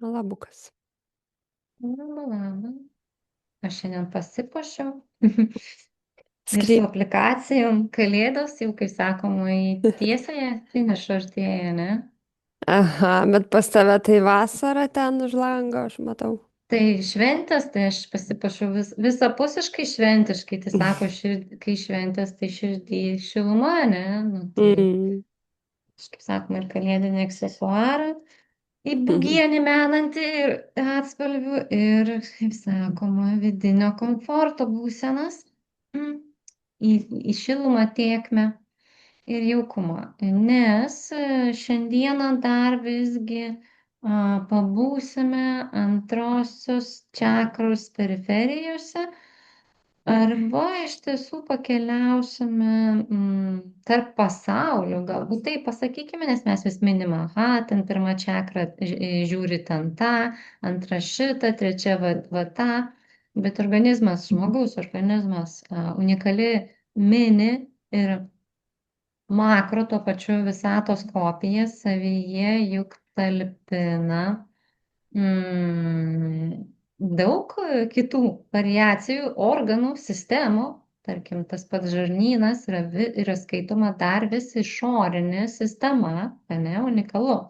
Labukas. Labą, labą. Aš šiandien pasipuošiau ir su Skry... aplikacijom kalėdos jau, kaip sakoma, į tiesiąją finišą artėja, ne? Aha, bet pas tave tai vasara ten už lango, aš matau. Tai šventės, tai aš pasipuošiau visapusiškai šventiškai, tai sako, kai šventės, tai širdį šiluma, ne? Nu, tai, Mm. kaip sakoma, ir kalėdinį aksesuarą, į bugienį menantį ir atspalvių ir, kaip sakoma, vidinio komforto būsenas, mm, į, į šilumą tėkmę ir jaukumą, nes šiandieną dar visgi pabūsime antrosios čakros periferijose arba iš tiesų pakeliausime tarp pasaulių, galbūt taip pasakykime, nes mes vis minime, aha, ten pirma čakra žiūri ten tą, antra šitą, trečia va tą, bet organizmas, žmogaus organizmas unikali mini ir makro tuo pačiu visatos kopija savyje juk talpina daug kitų variacijų, organų, sistemų. Tarkim, tas pats žarnynas yra skaitoma dar vis išorinė sistema, ne, unikalu.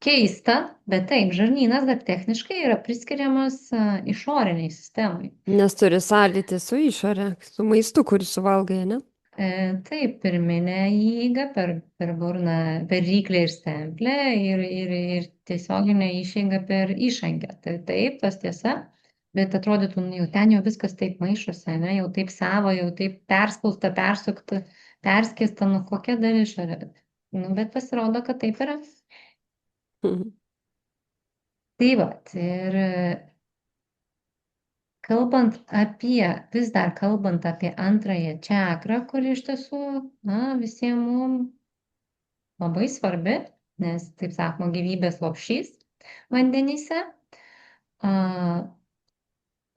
Keista, bet taip, žarnynas dar techniškai yra priskiriamas išoriniai sistemai. Nes turi sąlytį su išorė, su maistu, kurį suvalgai, ne? Taip, pirminė įeiga per burną, per ryklę ir stemplę ir tiesioginė išeiga per išangę. Tai taip, tas tiesa, bet atrodytų, nu, jau ten jau viskas taip maišosi, ne, jau taip savo, jau taip perspausta, persukta, perskėsta, nu kokia dar išorė. Nu, bet pasirodo, kad taip yra. Mhm. Tai va, ir vis dar kalbant apie antrąją čakrą, kuri iš tiesų, na, visiems mums labai svarbi, nes, taip sakoma, gyvybės lopšys vandenyse.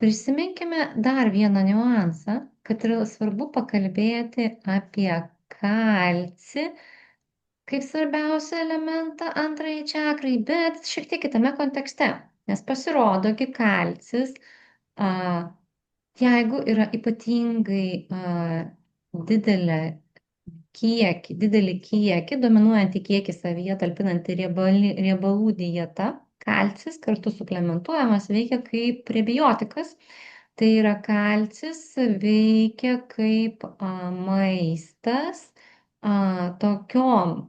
Prisiminkime dar vieną niuansą, kad yra svarbu pakalbėti apie kalcį kaip svarbiausią elementą antrajai čakrai, bet šiek tiek kitame kontekste, nes pasirodo, kad kalcis, jeigu yra ypatingai didelį kiekį, dominuojantį kiekį savyje talpinantį riebalų dieta, kalcis kartu suplementuojamas veikia kaip prebiotikas. Tai yra kalcis veikia kaip maistas tokiom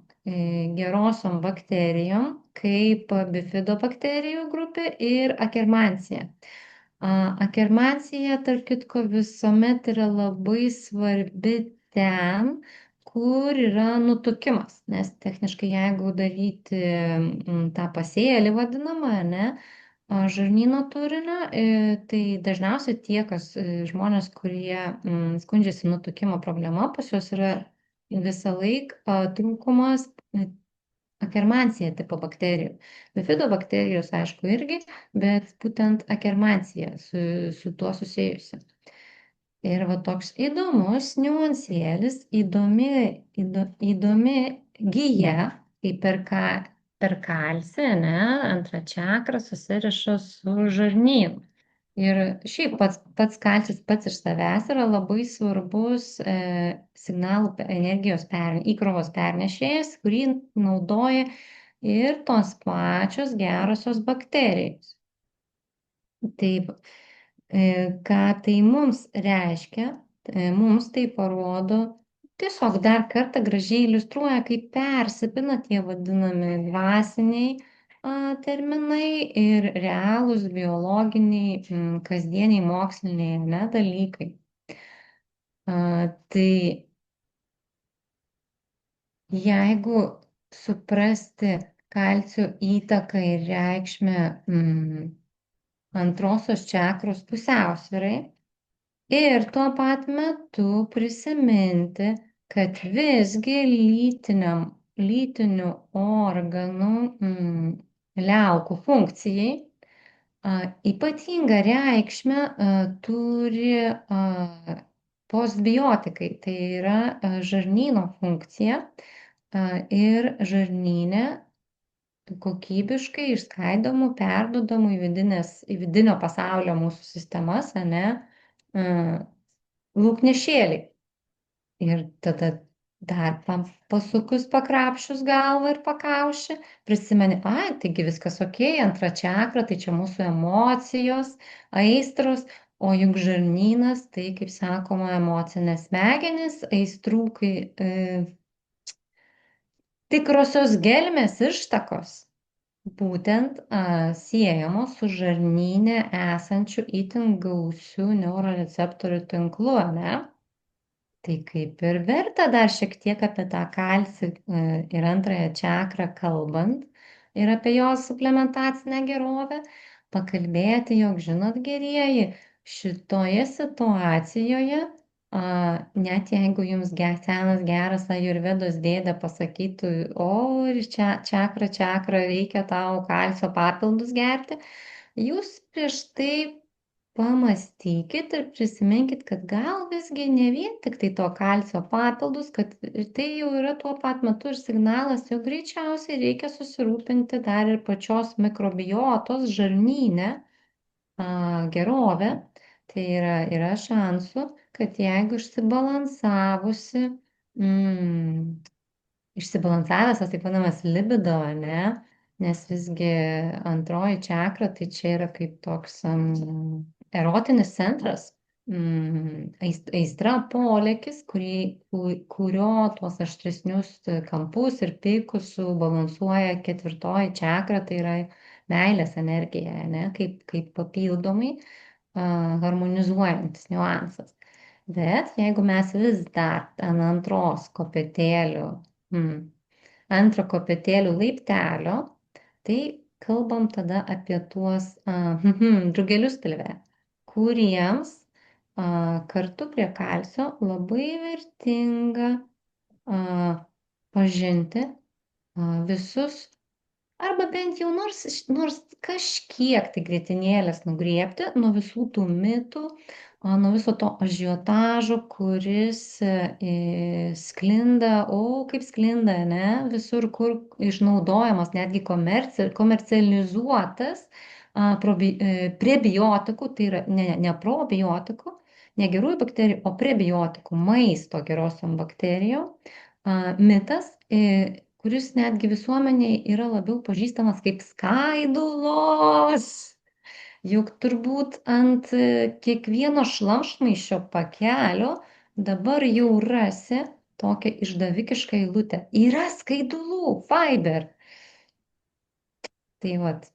gerosiom bakterijom kaip bifidobakterijų grupė ir akermancija. Akermancija, tarp kitko, visuomet yra labai svarbi ten, kur yra nutukimas, nes techniškai jeigu daryti tą pasėlį vadinamą, ne, žarnyno turinio, tai dažniausiai tie, žmonės, kurie skundžiasi nutukimo problema, pas juos yra visą laiką trūkumas akermancija tipo bakterijų. Bifidobakterijos, aišku, irgi, bet būtent akermancija su tuo susijusi. Ir va toks įdomus niuansėlis, įdomi gija, kai per kalcį, ne, antrą čakrą susiriša su žarnynu. Ir šiaip pats kalcis pats iš savęs yra labai svarbus signalų energijos įkrovos pernešėjas, kurį naudoja ir tos pačios gerosios bakterijos. Taip, ką tai mums reiškia, mums tai parodo, tiesiog dar kartą gražiai iliustruoja, kaip persipina tie vadinami dvasiniai terminai ir realūs biologiniai, kasdieniai moksliniai, ne, dalykai. Tai jeigu suprasti kalcio įtaką ir reikšmę antrosios čakros pusiausvyrai ir tuo pat metu prisiminti, kad visgi lytinių organų liaukų funkcijai ypatingą reikšmę turi postbiotikai, tai yra žarnyno funkcija ir žarnyne kokybiškai išskaidomų, perdodamų į vidinio pasaulio mūsų sistemas, ane, e, lauknešėliai. Ir tada dar pasukus, pakrapšius galvą ir pakaušį, prisimeni, ai, taigi viskas ok, antra čakra, tai čia mūsų emocijos, aistros, o juk žarnynas, tai kaip sakoma, emocinės smegenys, aistrų, kai tikrosios gelmės ištakos būtent siejamos su žarnyne esančiu itin gausiu neuroreceptorių tinklu, ne? Tai kaip ir verta dar šiek tiek apie tą kalcį ir antrąją čakrą kalbant ir apie jos suplementacinę gerovę, pakalbėti, jog žinot, gerieji, šitoje situacijoje, net jeigu jums senas geras ajurvedos dėdė pasakytų, o ir čia čakra, reikia tau kalcio papildus gerti, jūs prieš tai pamąstykit ir prisiminkit, kad gal visgi ne vien tik tai to kalcio papildus, kad ir tai jau yra tuo pat metu ir signalas, jog greičiausiai reikia susirūpinti dar ir pačios mikrobiotos žarnyne gerovę. Tai yra šansų, kad jeigu išsibalansavusi, išsibalansavęs tas taip vadinamas libido, ne? Nes visgi antroji čakra, tai čia yra kaip toks erotinis centras, aistra, polėkis, kurio tuos aštresnius kampus ir pikus subalansuoja ketvirtoji čakra, tai yra meilės energija, ne? Kaip papildomai harmonizuojantis niuansas. Bet jeigu mes vis dar ant antros kopėtėlių, antro kopėtėlių laiptelio, tai kalbam tada apie tuos drugelius pilve, kuriems kartu prie kalcio labai vertinga pažinti visus arba bent jau nors kažkiek tai grietinėlės nugriebti nuo visų tų mitų, nuo viso to ažiotažo, kuris sklinda, kaip sklinda, ne, visur, kur išnaudojamas netgi komercializuotas prebiotikų, tai yra ne probiotikų, ne gerųjų bakterijų, o prebiotikų, maisto gerosiom bakterijom mitas, kuris netgi visuomeniai yra labiau pažįstamas kaip skaidulos. Juk turbūt ant kiekvieno šlamštmaišio pakelio dabar jau rasi tokią išdavikišką eilutę. Yra skaidulų, fiber. Tai vat,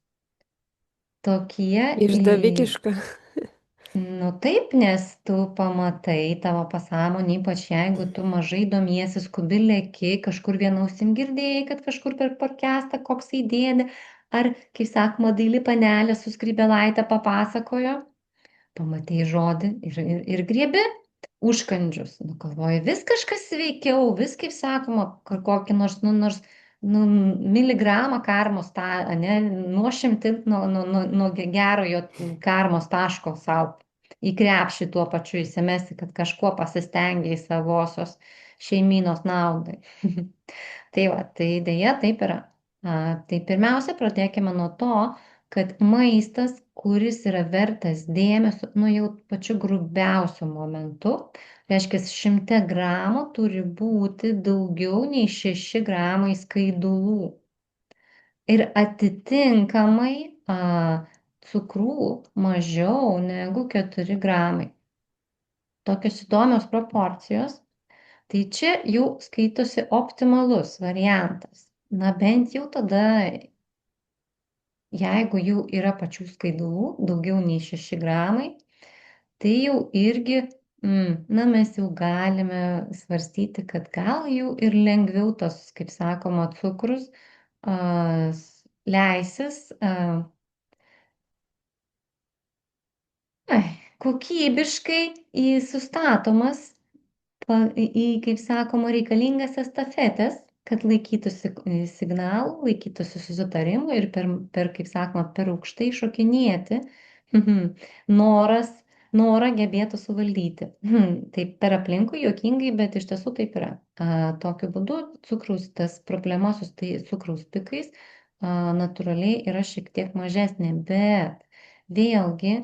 tokie. Išdavikiška. Nu taip, nes tu pamatai tavo pasąmonė, ypač jeigu tu mažai domiesi, skubi lėki, kažkur viena ausim girdėjai, kad kažkur per podcastą koks įdėdė, ar, kaip sakoma, daili panelė su skrybėlaitė papasakojo, pamatai žodį ir griebi užkandžius. Nu, galvoji, vis kažkas veikiau, vis, kaip sakoma, kokį nors miligramą karmos, ne, nuošimti nuo gerojo karmos taško savo į krepšį tuo pačiu įsimesti, kad kažkuo pasistengiai savosios šeimynos naudai. Tai va, tai dėja taip yra. Tai pirmiausia, pradėkime nuo to, kad maistas, kuris yra vertas dėmesio, nu jau pačiu grubiausiu momentu, reiškia, 100 gramų turi būti daugiau nei 6 gramai skaidulų. Ir atitinkamai cukrų mažiau negu 4 gramai. Tokios įdomios proporcijos. Tai čia jau skaitosi optimalus variantas. Na bent jau tada, jeigu jau yra pačių skaidulų daugiau nei 6 gramai, tai jau irgi, na mes jau galime svarstyti, kad gal jau ir lengviau tas, kaip sakoma, cukrus leisis kokybiškai sustatomas kaip sakoma, reikalingas estafetės, kad laikytųsi signalų, laikytųsi susitarimų ir kaip sakoma, per aukštai šokinėti, norą gebėtų suvaldyti. Taip per aplinkui juokingai, bet iš tiesų taip yra. Tokiu būdu cukraus, tas problema su cukraus pikais natūraliai yra šiek tiek mažesnė, bet vėlgi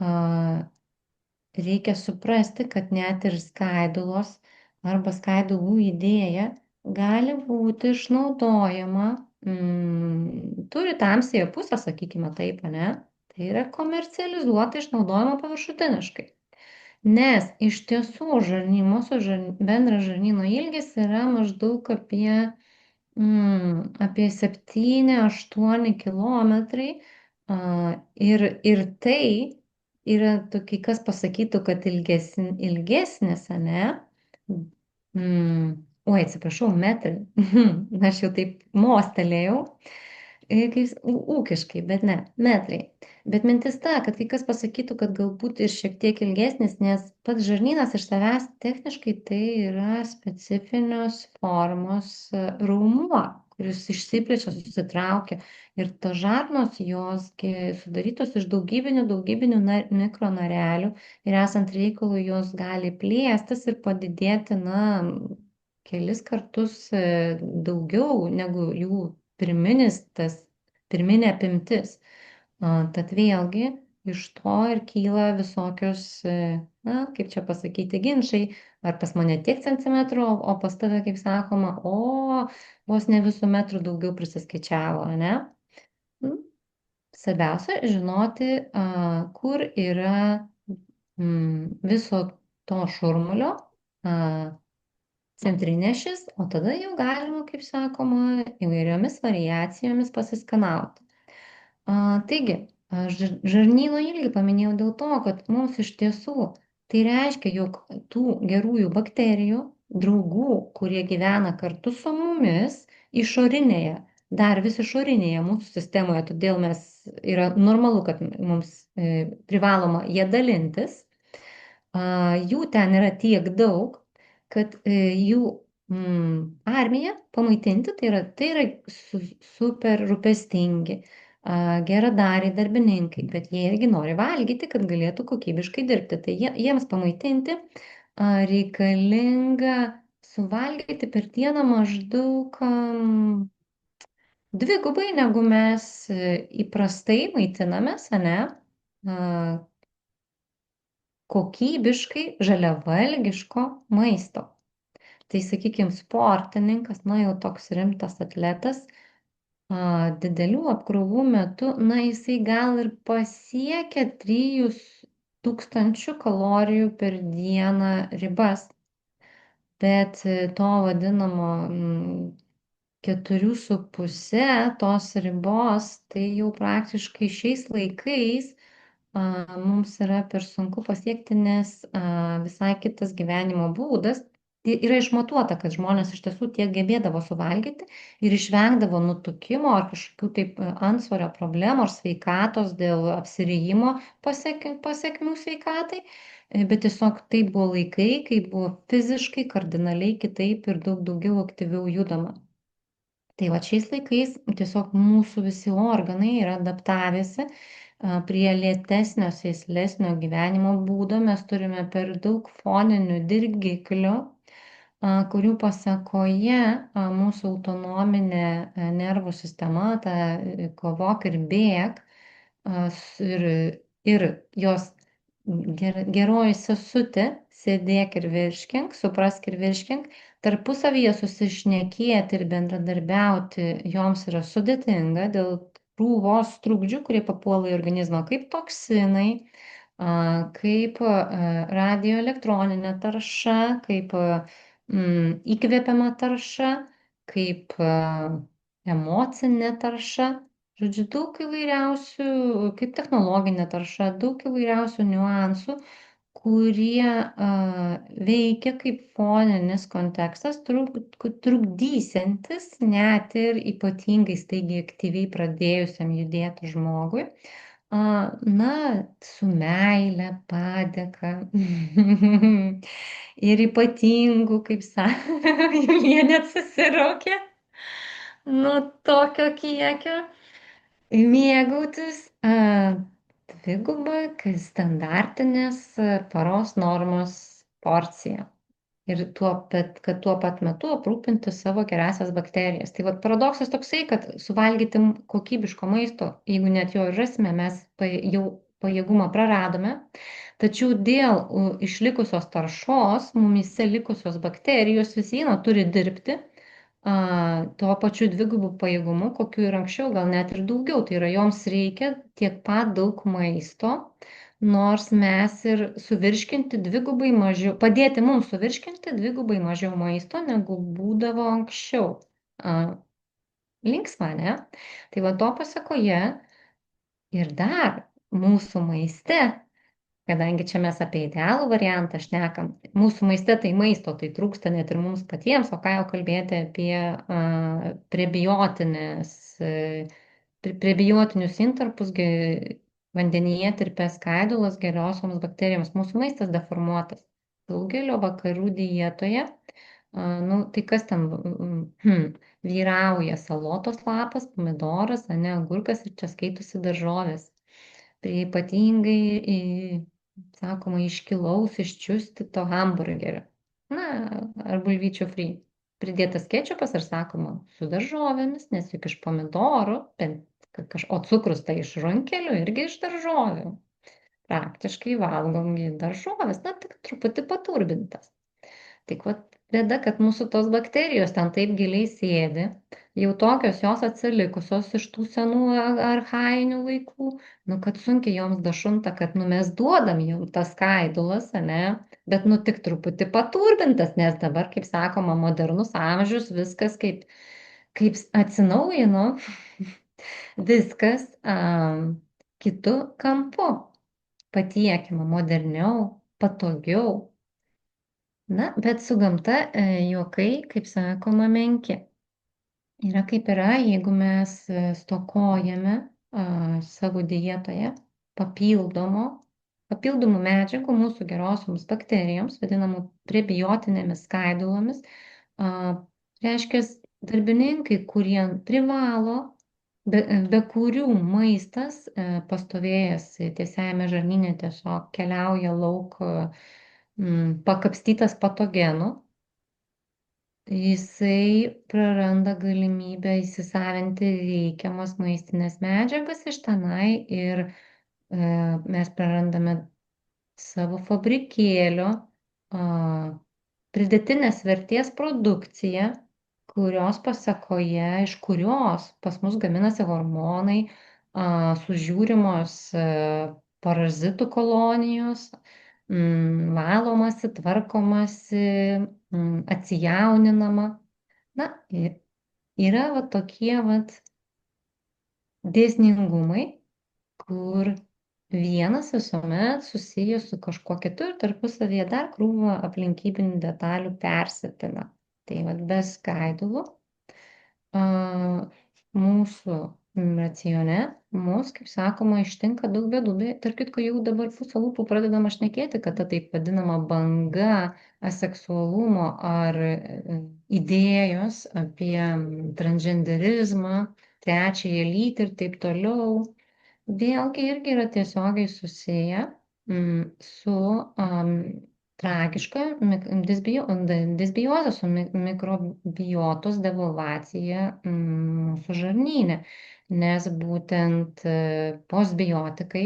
a, reikia suprasti, kad net ir skaidulos arba skaidulų idėja gali būti išnaudojama, turi tamsąją pusę, sakykime taip, ane? Tai yra komercializuota, išnaudojama paviršutiniškai. Nes iš tiesų mūsų bendras žarnyno ilgis yra maždaug apie 7-8 kilometrai. Ir tai yra tokie, kas pasakytų, kad ilgesnis, ane? Oi, atsiprašau, metrai. Aš jau taip mostelėjau, ūkiškai, bet ne, metrai. Bet mintis ta, kad kai kas pasakytų, kad galbūt ir šiek tiek ilgesnis, nes pats žarnynas iš savęs techniškai tai yra specifinios formos raumuo, kuris išsiplečia, susitraukia. Ir tos žarnos, jos sudarytos iš daugybinių mikronarelių ir esant reikalui jos gali plėstis ir padidėti, na, kelis kartus daugiau negu jų pirminė apimtis. Tad vėlgi iš to ir kyla visokios, na, kaip čia pasakyti, ginčiai, ar pas mane tiek centimetrų, o pas tave, kaip sakoma, vos ne visų metrų daugiau prisiskaičiavo, ne? Svarbiausia žinoti, kur yra viso to šurmulio centrinešis, o tada jau galima, kaip sakoma, įvairiomis variacijomis pasiskanauti. Taigi, žarnyno ilgį paminėjau dėl to, kad mums iš tiesų tai reiškia, jog tų gerųjų bakterijų, draugų, kurie gyvena kartu su mumis, išorinėje, dar vis išorinėje mūsų sistemoje, todėl yra normalu, kad mums privaloma jie dalintis, jų ten yra tiek daug, kad jų armiją pamaitinti, tai yra super rūpestingi, geradariai darbininkai, bet jie irgi nori valgyti, kad galėtų kokybiškai dirbti. Tai jiems pamaitinti reikalinga suvalgyti per dieną maždaug dvigubai, negu mes įprastai maitinamės, ane? Kokybiškai žaliavalgiško maisto. Tai, sakykime, sportininkas, na jau toks rimtas atletas, didelių apkrovų metu, na jisai gal ir pasiekia 3000 kalorijų per dieną ribas, bet to vadinamo 4,5 tos ribos, tai jau praktiškai šiais laikais mums yra per sunku pasiekti, nes visai kitas gyvenimo būdas. Yra išmatuota, kad žmonės iš tiesų tiek gebėdavo suvalgyti ir išvengdavo nutukimo ar kažkokių taip antsvorio problemų ar sveikatos dėl apsirijimo pasiekmių sveikatai, bet tiesiog tai buvo laikai, kai buvo fiziškai kardinaliai kitaip ir daug daugiau aktyviau judama. Tai va šiais laikais tiesiog mūsų visi organai yra adaptavęsi prie lėtesnio, sėslesnio gyvenimo būdo. Mes turime per daug foninių dirgiklių, kurių pasakoje mūsų autonominė nervų sistema, ta kovok ir bėk, ir jos geroji sesutė, sėdėk ir virškink, suprask ir virškink, tarpusavyje susišnekėti ir bendradarbiauti joms yra sudėtinga dėl krūvos trukdžių, kurie papuola į organizmą kaip toksinai, kaip radioelektroninė tarša, kaip įkvepiama tarša, kaip emocinė tarša. Žodžiu, daug įvairiausių, kaip technologinė tarša, daug įvairiausių niuansų, kurie veikia kaip foninis kontekstas, trukdysiantis net ir ypatingai staigiai aktyviai pradėjusiam judėti žmogui, na, su meile, padėka ir ypatingu, kaip sakė, jie net susiraukė nuo tokio kiekio, mėgautis dviguba standartinės paros normos porcija. ir kad tuo pat metu aprūpinti savo gerąsias bakterijas. Tai vat paradoksas toksai, kad suvalgyti kokybiško maisto, jeigu net jo ir rasime, mes jau pajėgumą praradome, tačiau dėl išlikusios taršos, mumise likusios bakterijos vis viena turi dirbti tuo pačiu dvigubu pajėgumu, kokiu ir anksčiau, gal net ir daugiau. Tai yra, joms reikia tiek pat daug maisto, nors mes ir suvirškinti dvigubai mažiau, padėti mums suvirškinti dvigubai mažiau maisto, negu būdavo anksčiau. Linksma, ne? Tai va to pasakoje ir dar mūsų maiste, kadangi čia mes apie idealų variantą šnekam, mūsų maiste tai maisto, tai trūksta net ir mums patiems, o ką jau kalbėti apie prebiotinės, prebiotinius intarpus, vandenyje tirpę skaidulas geriosioms bakterijoms. Mūsų maistas deformuotas. Daugelio vakarų dietoje, nu, tai kas ten vyrauja salotos lapas, pomidoras, ane, agurkas ir čia skaitosi daržovės. Prie ypatingai, sakoma, iškilaus, iščiustyto hamburgerio. Na, ar bulvyčių free. Pridėtas kečupas ir sakoma su daržovėmis, nes juk iš pomidorų, o cukrus tai iš runkelių irgi iš daržovių. Praktiškai valgom daržovės, na, tik truputį paturbintas. Tik vat bėda, kad mūsų tos bakterijos ten taip giliai sėdi, jau tokios jos atsilikusios iš tų senų archainių laikų, nu, kad sunkiai joms dašunta, kad nu, mes duodam jom tas skaidulas, ane, bet nu tik truputį paturbintas, nes dabar, kaip sakoma, modernus amžius, viskas kaip atsinaujino, viskas kitu kampu patiekiama, moderniau, patogiau. Na, bet su gamta juokai, kaip sakoma, menki. Yra kaip yra, jeigu mes stokojame savo dietoje papildomų medžiagų mūsų gerosioms bakterijoms, vadinamų prebiotinėmis skaidulomis, reiškia darbininkai, kurie privalo, be kurių maistas pastovėjęs tiesiajame žarnyne tiesiog keliauja lauk pakapstytas patogenų, jisai praranda galimybę įsisavinti reikiamas maistinės medžiagas iš tenai ir mes prarandame savo fabrikėlio pridėtinės vertės produkciją, kurios pasakoje, iš kurios pas mus gaminasi hormonai, sužiūrimos parazitų kolonijos, valomasi, tvarkomasi, atsijauninama. Na, yra va tokie vat dėsningumai, kur vienas visuomet susijęs su kažkuo kitu ir tarpusavyje dar krūva aplinkybinių detalių persipina. Tai vat be skaidulų mūsų racione mus, kaip sakoma, ištinka daug bėdų. Tarp kitko, jau dabar pusę lūpų pradedama šnekėti, kad ta taip vadinama banga aseksualumo ar idėjos apie transgenderizmą, trečiąją lytį ir taip toliau, vėlgi irgi yra tiesiogiai susiję su tragiška disbiozė, su mikrobiotos devalvacija mūsų žarnyne, nes būtent postbiotikai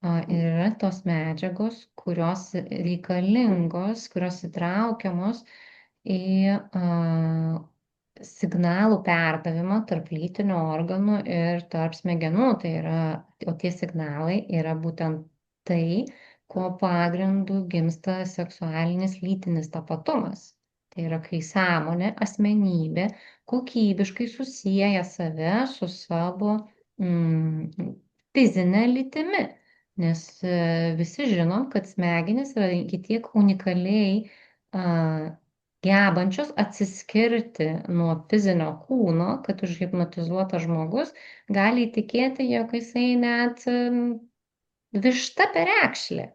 yra tos medžiagos, kurios reikalingos, kurios įtraukiamos į signalų perdavimą tarp lytinių organų ir tarp smegenų. Tai yra, o tie signalai yra būtent tai, ko pagrindu gimsta seksualinis lytinis tapatumas. Tai yra, kai sąmonė, asmenybė kokybiškai susieja save su savo fizinė lytimi. Nes visi žinom, kad smegenys yra iki tiek unikaliai gebančios atsiskirti nuo fizinio kūno, kad užhipnotizuotas žmogus gali įtikėti, jog jisai net višta perekšlė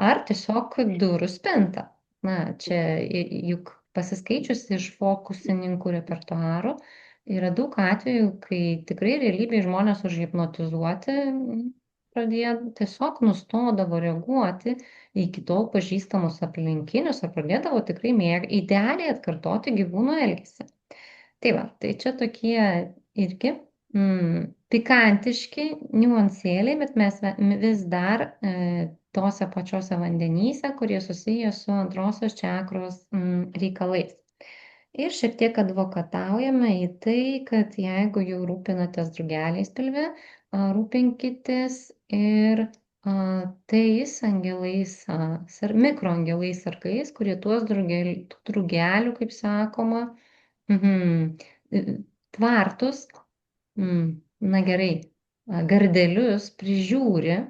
ar tiesiog durų spinta. Na, čia juk pasiskaičius iš fokusininkų repertuarų yra daug atvejų, kai tikrai realybėje žmonės užhipnotizuoti tiesiog nustodavo reaguoti į iki tol pažįstamus aplinkinius ar pradėdavo tikrai idealiai atkartoti gyvūnų elgesį. Tai va, tai čia tokie irgi pikantiški niuansėliai, bet mes vis dar tose pačiose vandenyse, kurie susiję su antrosios čakros reikalais. Ir šiek tiek advokataujame į tai, kad jeigu jau rūpinatės drugeliais pilve, rūpinkitės ir tais angelais, mikroangelais sargais, kurie tuos drugelių, kaip sakoma, tvartus, na gerai, gardelius prižiūri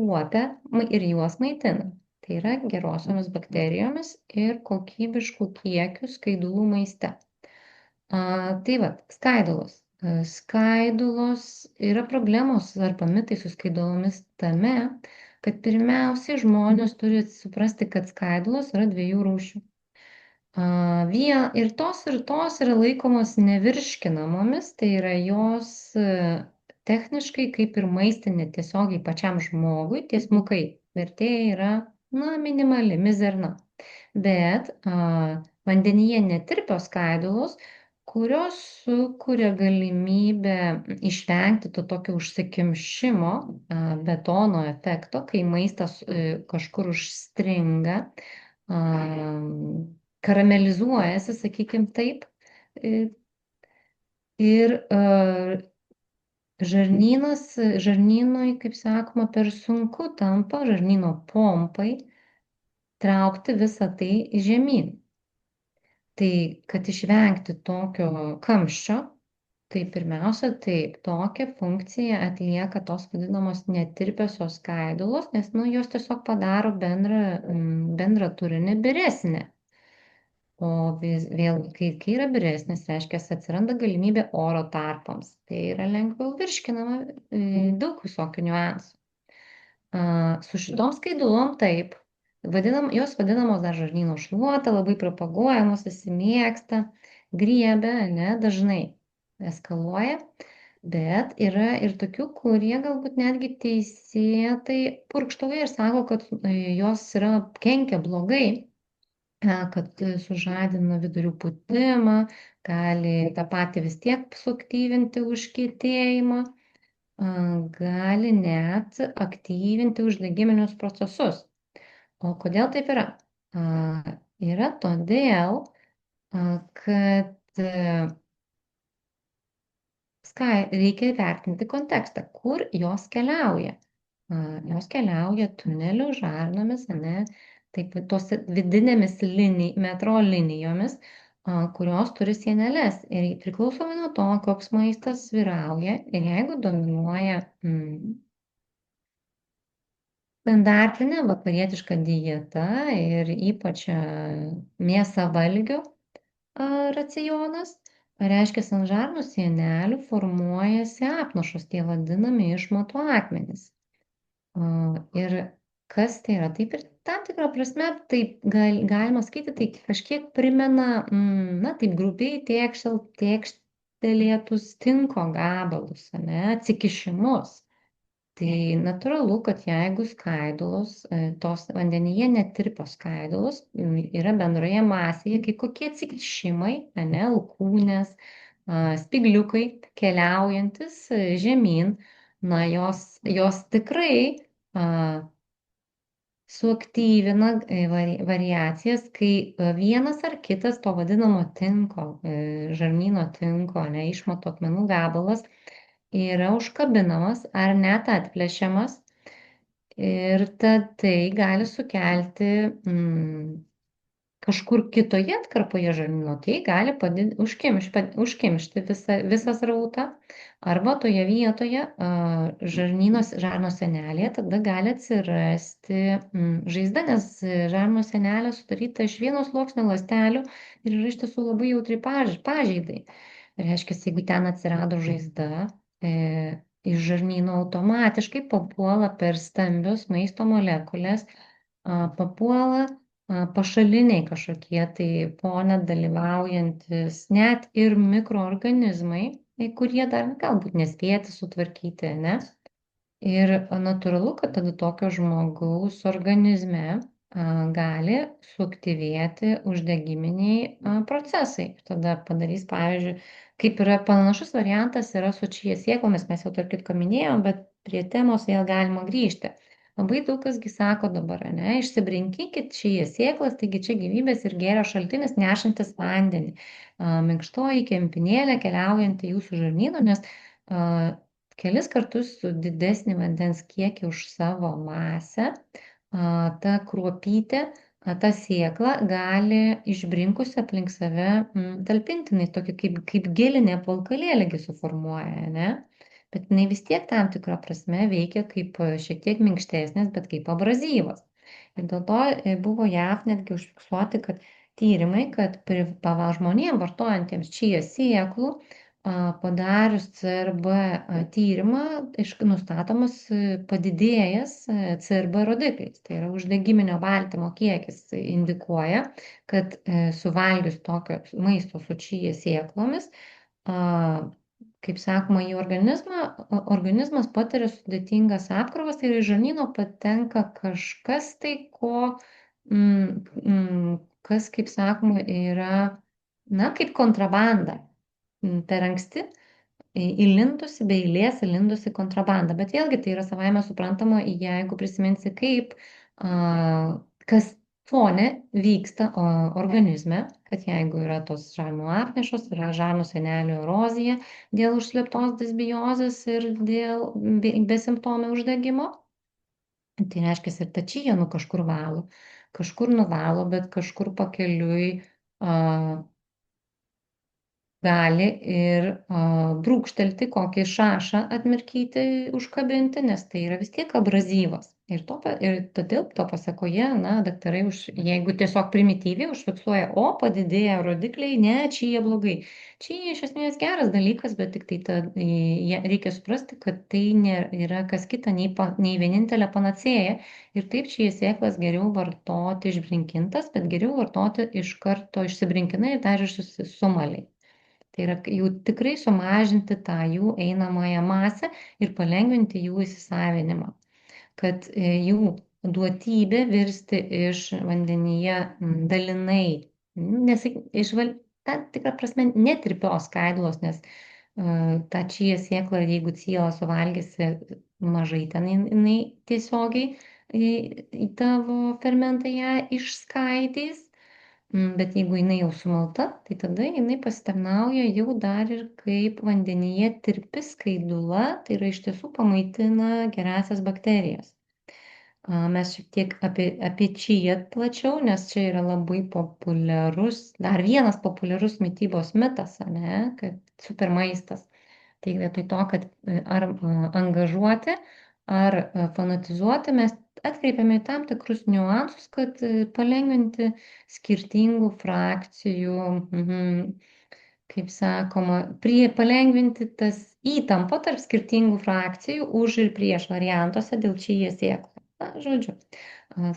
uope ir juos maitina. Tai yra gerosiomis bakterijomis ir kokybiškų kiekių skaidulų maiste. Tai va, skaidulos. Skaidulos yra problemos arba mitai su skaidulomis tame, kad pirmiausiai žmonės turi suprasti, kad skaidulos yra dviejų rūšių. Ir tos yra laikomos nevirškinamomis, tai yra jos techniškai kaip ir maistinė tiesiogiai pačiam žmogui, tiesmukai vertė yra, na, minimali, mizerna. Bet vandenyje netirpios skaidulos, kurios sukuria galimybę išvengti to tokio užsikimšimo betono efekto, kai maistas kažkur užstringa, karamelizuojasi, sakykim taip. Ir žarnynui, kaip sakoma, per sunku tampa žarnyno pompai traukti visą tai žemyn. Tai, kad išvengti tokio kamščio, tai pirmiausia, taip, tokią funkciją atlieka tos vadinamos netirpiosios skaidulos, nes, nu, jos tiesiog padaro bendrą turinį biresnį. O vėlgi, kai yra biresnis, reiškia, atsiranda galimybė oro tarpams. Tai yra lengviau virškinama, daug visokių niuansų. Su šitom skaidulom taip, jos vadinamos dar žarnyno šluota, labai propaguojamos, visi mėgsta, griebia, ne, dažnai eskaluoja, bet yra ir tokių, kurie galbūt netgi teisėtai purkštauja ir sako, kad jos kenkia blogai, kad sužadina vidurių pūtimą, gali tą patį vis tiek suaktyvinti užkietėjimą, gali net aktyvinti uždegiminius procesus. O kodėl taip yra? Yra todėl, kad reikia vertinti kontekstą, kur jos keliauja. Jos keliauja tunelių žarnomis, ne, taip tos vidinėmis metro linijomis, kurios turi sieneles. Ir priklausomai nuo to, koks maistas vyrauja, ir jeigu dominuoja standartinė vakarietiška dieta ir ypač mėsavalgių racionas, reiškia, ant žarnų sienelių formuojasi apnašos, tie vadinami išmatų akmenys. Ir kas tai yra? Taip ir tam tikrą prasme, taip galima sakyti, tai kažkiek primena, na, taip grubiai tėkštelėtus tinko gabalus, ne, atsikišimus. Tai natūralu, kad jeigu skaidulos, tos vandenyje netirpios skaidulos yra bendroje masėje, kai kokie atsikišimai, ne, alkūnės, spigliukai keliaujantis žemyn, na, jos tikrai suaktyvina variacijas, kai vienas ar kitas to vadinamo tinko, žarnyno tinko, ne, išmatų akmenų gabalas yra užkabinamas ar net atplėšiamas ir tai gali sukelti kažkur kitoje atkarpoje žarnyno, tai gali užkimšti visą srautą, arba toje vietoje žarno sienelėje tada gali atsirasti žaizda, nes žarno sienelė sudaryta iš vieno sluoksnio ląstelių ir yra iš tiesų labai jautri pažeidai. Reiškia, jeigu ten atsirado žaizda, iš žarnyno automatiškai papuola per stambius maisto molekulės, papuola pašaliniai kažkokie tai fone dalyvaujantis net ir mikroorganizmai, kurie dar galbūt nespėti sutvarkyti, ne? Ir natūralu, kad tada tokio žmogaus organizme gali suaktyvėti uždegiminiai procesai. Ir tada padarys, pavyzdžiui, kaip yra panašus variantas yra su čija sėklomis, mes jau tarp kitko minėjom, bet prie temos vėl galima grįžti. Labai daug kasgi sako dabar, ne, išsibrinkykit čija sėklas, taigi čia gyvybės ir gėrio šaltinis nešantis vandenį. Minkštoji kempinėlė keliaujanti jūsų žarnynu, nes kelis kartus su didesnį vandens kiekį už savo masę, ta kruopytė, ta sėkla gali išbrinkusi aplink save talpinti, jinai tokį kaip gelinė apvalkalėlį suformuoja, ne? Bet jinai vis tiek tam tikrą prasme veikia kaip šiek tiek minkštesnės, bet kaip abrazyvas. Ir dėl to buvo JAV netgi užfiksuoti, kad tyrimai, kad žmonėm vartojantiems čija sėklų, padarius CRB tyrimą, nustatomas padidėjęs CRB rodiklis, tai yra uždegiminio baltymo kiekis indikuoja, kad suvalgius tokio maisto su čija sėklomis, kaip sakoma, į organizmas patiria sudėtingas apkrovas, tai yra iš žarnyno patenka kažkas tai, kas, kaip sakoma, yra, na, kaip kontrabanda. Per anksti įlindusi, be eilės įlindusi kontrabanda. Bet vėlgi tai yra savaime suprantama, jeigu prisiminsi, kaip kas fone vyksta organizme, kad jeigu yra tos žarnų apnešos, yra žarnų sienelių erozija dėl užslėptos disbiozės ir dėl besimptomio uždegimo, tai reiškia ir ta čija kažkur valo, kažkur nuvalo, bet kažkur pakeliui gali ir brūkštelti kokį šašą atmirkyti, užkabinti, nes tai yra vis tiek abrazyvas. Ir todėl to pasakoje, na, daktarai, jeigu tiesiog primityviai užfiksuoja, padidėja rodikliai, ne, čija blogai. Čija iš esmės geras dalykas, bet tik tai reikia suprasti, kad tai yra kas kita nei vienintelė panacėja. Ir taip čija sėklas geriau vartoti išbrinkintas, bet geriau vartoti iš karto išsibrinkinai ir dar ir sumaliai. Tai yra jau tikrai sumažinti tą jų einamąją masę ir palengvinti jų įsisavinimą, kad jų duotybė virsti iš vandenyje dalinai, tam tikrą prasme netirpios skaidulos, nes tą čija sėklą, jeigu cielą suvalgysi, mažai ten jinai tiesiogiai į tavo fermentą ją išskaidys. Bet jeigu jinai jau sumalta, tai tada jinai pasitarnauja jau dar ir kaip vandenyje tirpi skaidula, tai yra iš tiesų pamaitina gerąsias bakterijas. Mes šiek tiek apie čiją plačiau, nes čia yra labai populiarus, dar vienas populiarus mitybos mitas, ne, kad supermaistas. Tai vietoj to, kad ar angažuoti, ar fanatizuoti, mes atkreipiame į tam tikrus niuansus, kad palengvinti skirtingų frakcijų, kaip sakoma, palengvinti tas įtampą tarp skirtingų frakcijų už ir prieš variantuose dėl čija sėklų. Na, žodžiu,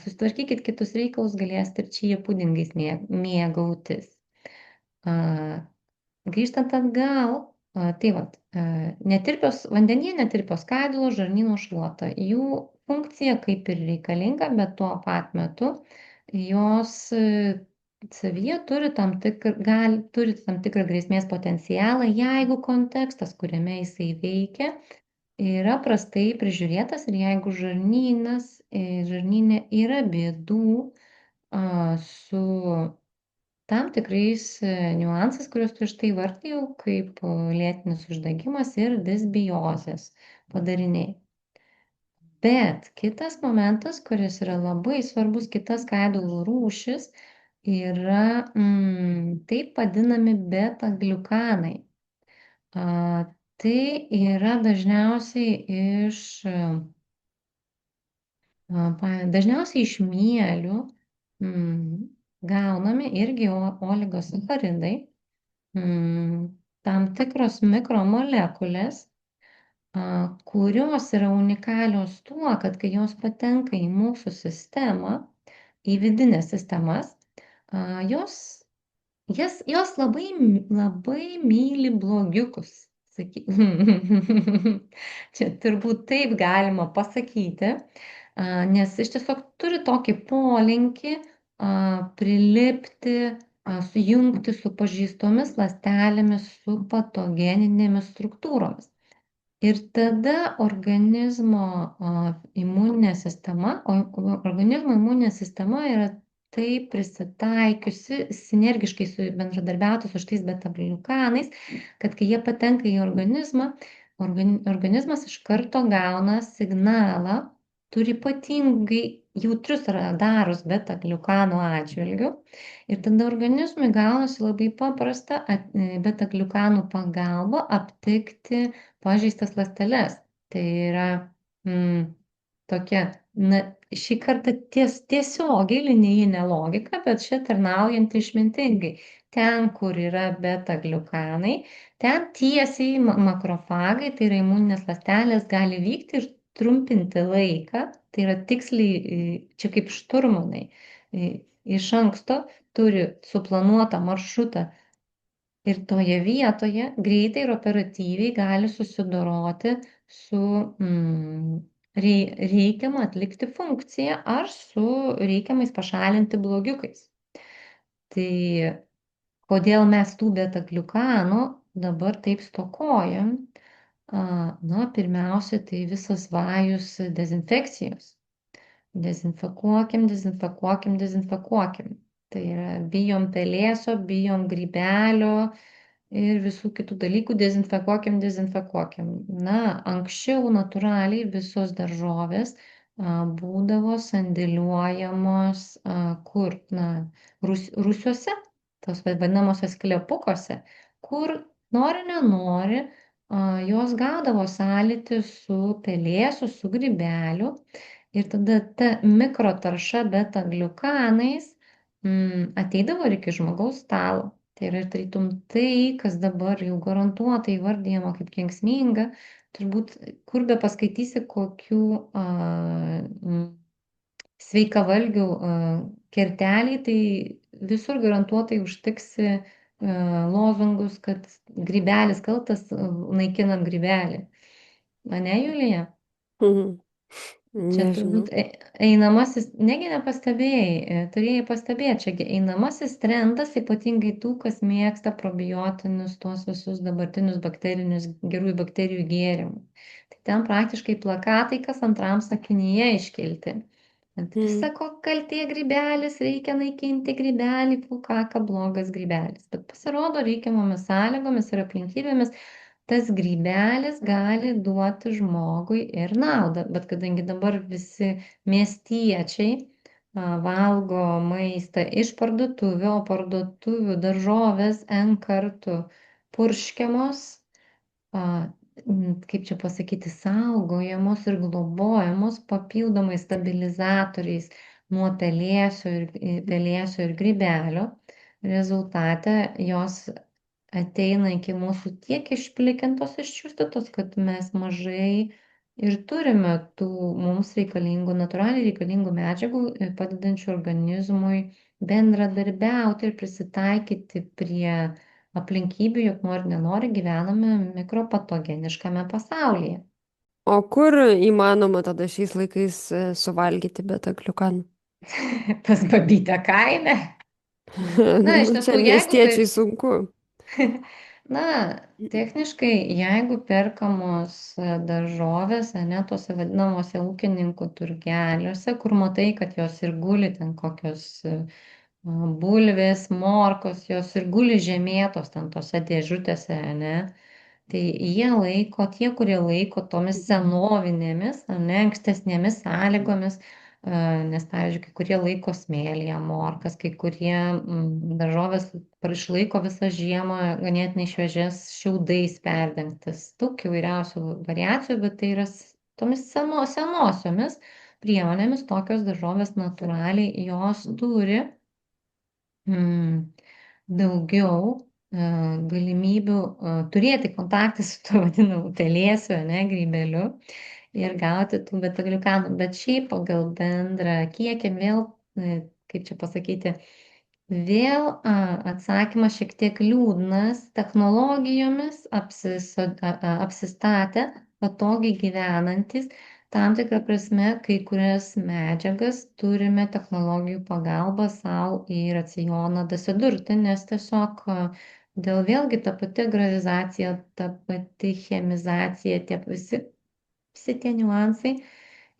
susitvarkykit kitus reikalus, galėsite ir čija pudingais mėgautis. Grįžtant atgal, tai vat, vandenyje netirpios skaidulos žarnyno šluota. Jų funkcija kaip ir reikalinga, bet tuo pat metu jos savyje turi tam tikrą grėsmės potencialą, jeigu kontekstas, kuriame jisai veikia, yra prastai prižiūrėtas ir jeigu žarnyne yra bėdų su tam tikrais niuansais, kuriuos prieš tai vardijau, kaip lėtinis uždegimas ir disbiozės padariniai. Bet kitas momentas, kuris yra labai svarbus, kitas skaidulų rūšis, yra taip vadinami beta-gliukanai. Tai yra dažniausiai iš mielių gaunami irgi oligosacharidai, tam tikros mikromolekulės, kurios yra unikalios tuo, kad kai jos patenka į mūsų sistemą, į vidinės sistemas, jos labai, labai myli blogiukus saky... Čia turbūt taip galima pasakyti, nes iš tiesiog turi tokį polinkį prilipti, sujungti su pažįstomis ląstelėmis, su patogeninėmis struktūromis. Ir tada imuninė sistema, organizmo imuninė sistema yra taip prisitaikiusi sinergiškai bendradarbiauti su šitais beta-gliukanais, kad kai jie patenka į organizmą, organizmas iš karto gauna signalą, turi ypatingai jautrius radarus beta-gliukanų atžvilgių. Ir tada organizmui gaunasi labai paprasta beta-gliukanų pagalba aptikti pažeistas ląsteles. Tai yra tokia, na, šį kartą tiesiogiai linijinė logika, bet čia tarnaujant išmintingai. Ten, kur yra beta-gliukanai, ten tiesiai makrofagai, tai yra imuninės ląstelės, gali vykti ir trumpinti laiką. Tai yra tiksliai, čia kaip šturmanai, iš anksto turi suplanuotą maršrutą. Ir toje vietoje greitai ir operatyviai gali susidoroti su reikiama atlikti funkciją ar su reikiamais pašalinti blogiukais. Tai kodėl mes tų beta-gliukanų dabar taip stokojam? Na, pirmiausia, tai visas vajus dezinfekcijos. Dezinfekuokim, dezinfekuokim, dezinfekuokim. Tai yra bijom pelėsio, bijom grybelio ir visų kitų dalykų, dezinfekuokim, dezinfekuokim. Na, anksčiau natūraliai visos daržovės būdavo sandėliuojamos kur? Na, rūsiuose, tos vadinamosios sklepukose, kur nori, nenori, jos gaudavo sąlytį su pelėsiu, su grybeliu. Ir tada ta mikrotarša beta-gliukanais ateidavo ir iki žmogaus stalo. Tai yra tarytum tai, kas dabar jau garantuotai įvardyjama kaip kenksminga, turbūt kur be paskaitysi kokių sveikavalgių kerteliai, tai visur garantuotai užtiksi lozungus, kad grybelis kaltas, naikinam grybelį. Ane, Julija? Mhm. Čia Nežinau. turbūt einamasis, negi nepastebėjai, turėjai pastebėti, čia einamasis trendas, ypatingai tų, kas mėgsta probiotinius, tuos visus dabartinius bakterinius, gerųjų bakterijų gėrimus. Tai ten praktiškai plakatai, kas antram sakinyje iškelti. Visa ko kaltė grybelis, reikia naikinti grybelį, pukaka, blogas grybelis. Bet pasirodo, reikiamomis sąlygomis ir aplinkybėmis tas grybelis gali duoti žmogui ir naudą, bet kadangi dabar visi miestiečiai valgo maistą iš parduotuvių, o parduotuvių daržovės N kartų purškiamos, kaip čia pasakyti, saugojamos ir globojamos papildomais stabilizatoriais nuo pelėsio ir grybelio. Rezultate jos ateina iki mūsų tiek išplikintos, iščiustytos, kad mes mažai ir turime tų mums reikalingų, natūraliai reikalingų medžiagų, padedančių organizmui bendradarbiauti ir prisitaikyti prie aplinkybių, jog nori, nenori, gyvename mikropatogeniškame pasaulyje. O kur įmanoma tada šiais laikais suvalgyti beta-gliukanų? Pas babytę kaime. Na, iš Nu, čia tiesų, jeigu miestiečiai sunku. Na, techniškai, jeigu perkamos daržovės, ne, tose vadinamuose ūkininkų turgeliuose, kur matai, kad jos ir guli ten kokios bulvės, morkos, jos ir guli žemėtos ten tose dėžutėse, ne, tai jie laiko, tie, kurie laiko tomis senovinėmis, ne, ankstesnėmis sąlygomis, nes, pavyzdžiui, kai kurie laiko smėlyje morkas, kai kurie daržovės išlaiko visą žiemą ganėtinai šviežias šiaudais perdengtas. Daug įvairiausių variacijų, bet tai yra tomis senosiomis priemonėmis tokios daržovės natūraliai jos turi daugiau galimybių turėti kontaktą su tuo vadinamu pelėsiu, ne, grybeliu ir gauti tų beta-gliukanų. Bet šiaip pagal bendrą kiekį vėl, kaip čia pasakyti, Vėl atsakymas šiek tiek liūdnas. Technologijomis apsistatę, patogiai gyvenantis, tam tikrą prasme, kai kurias medžiagas turime technologijų pagalba savo į racioną dasidurti, nes tiesiog dėl vėlgi ta pati gravizacija, ta pati chemizacija, tie visi tie niuansai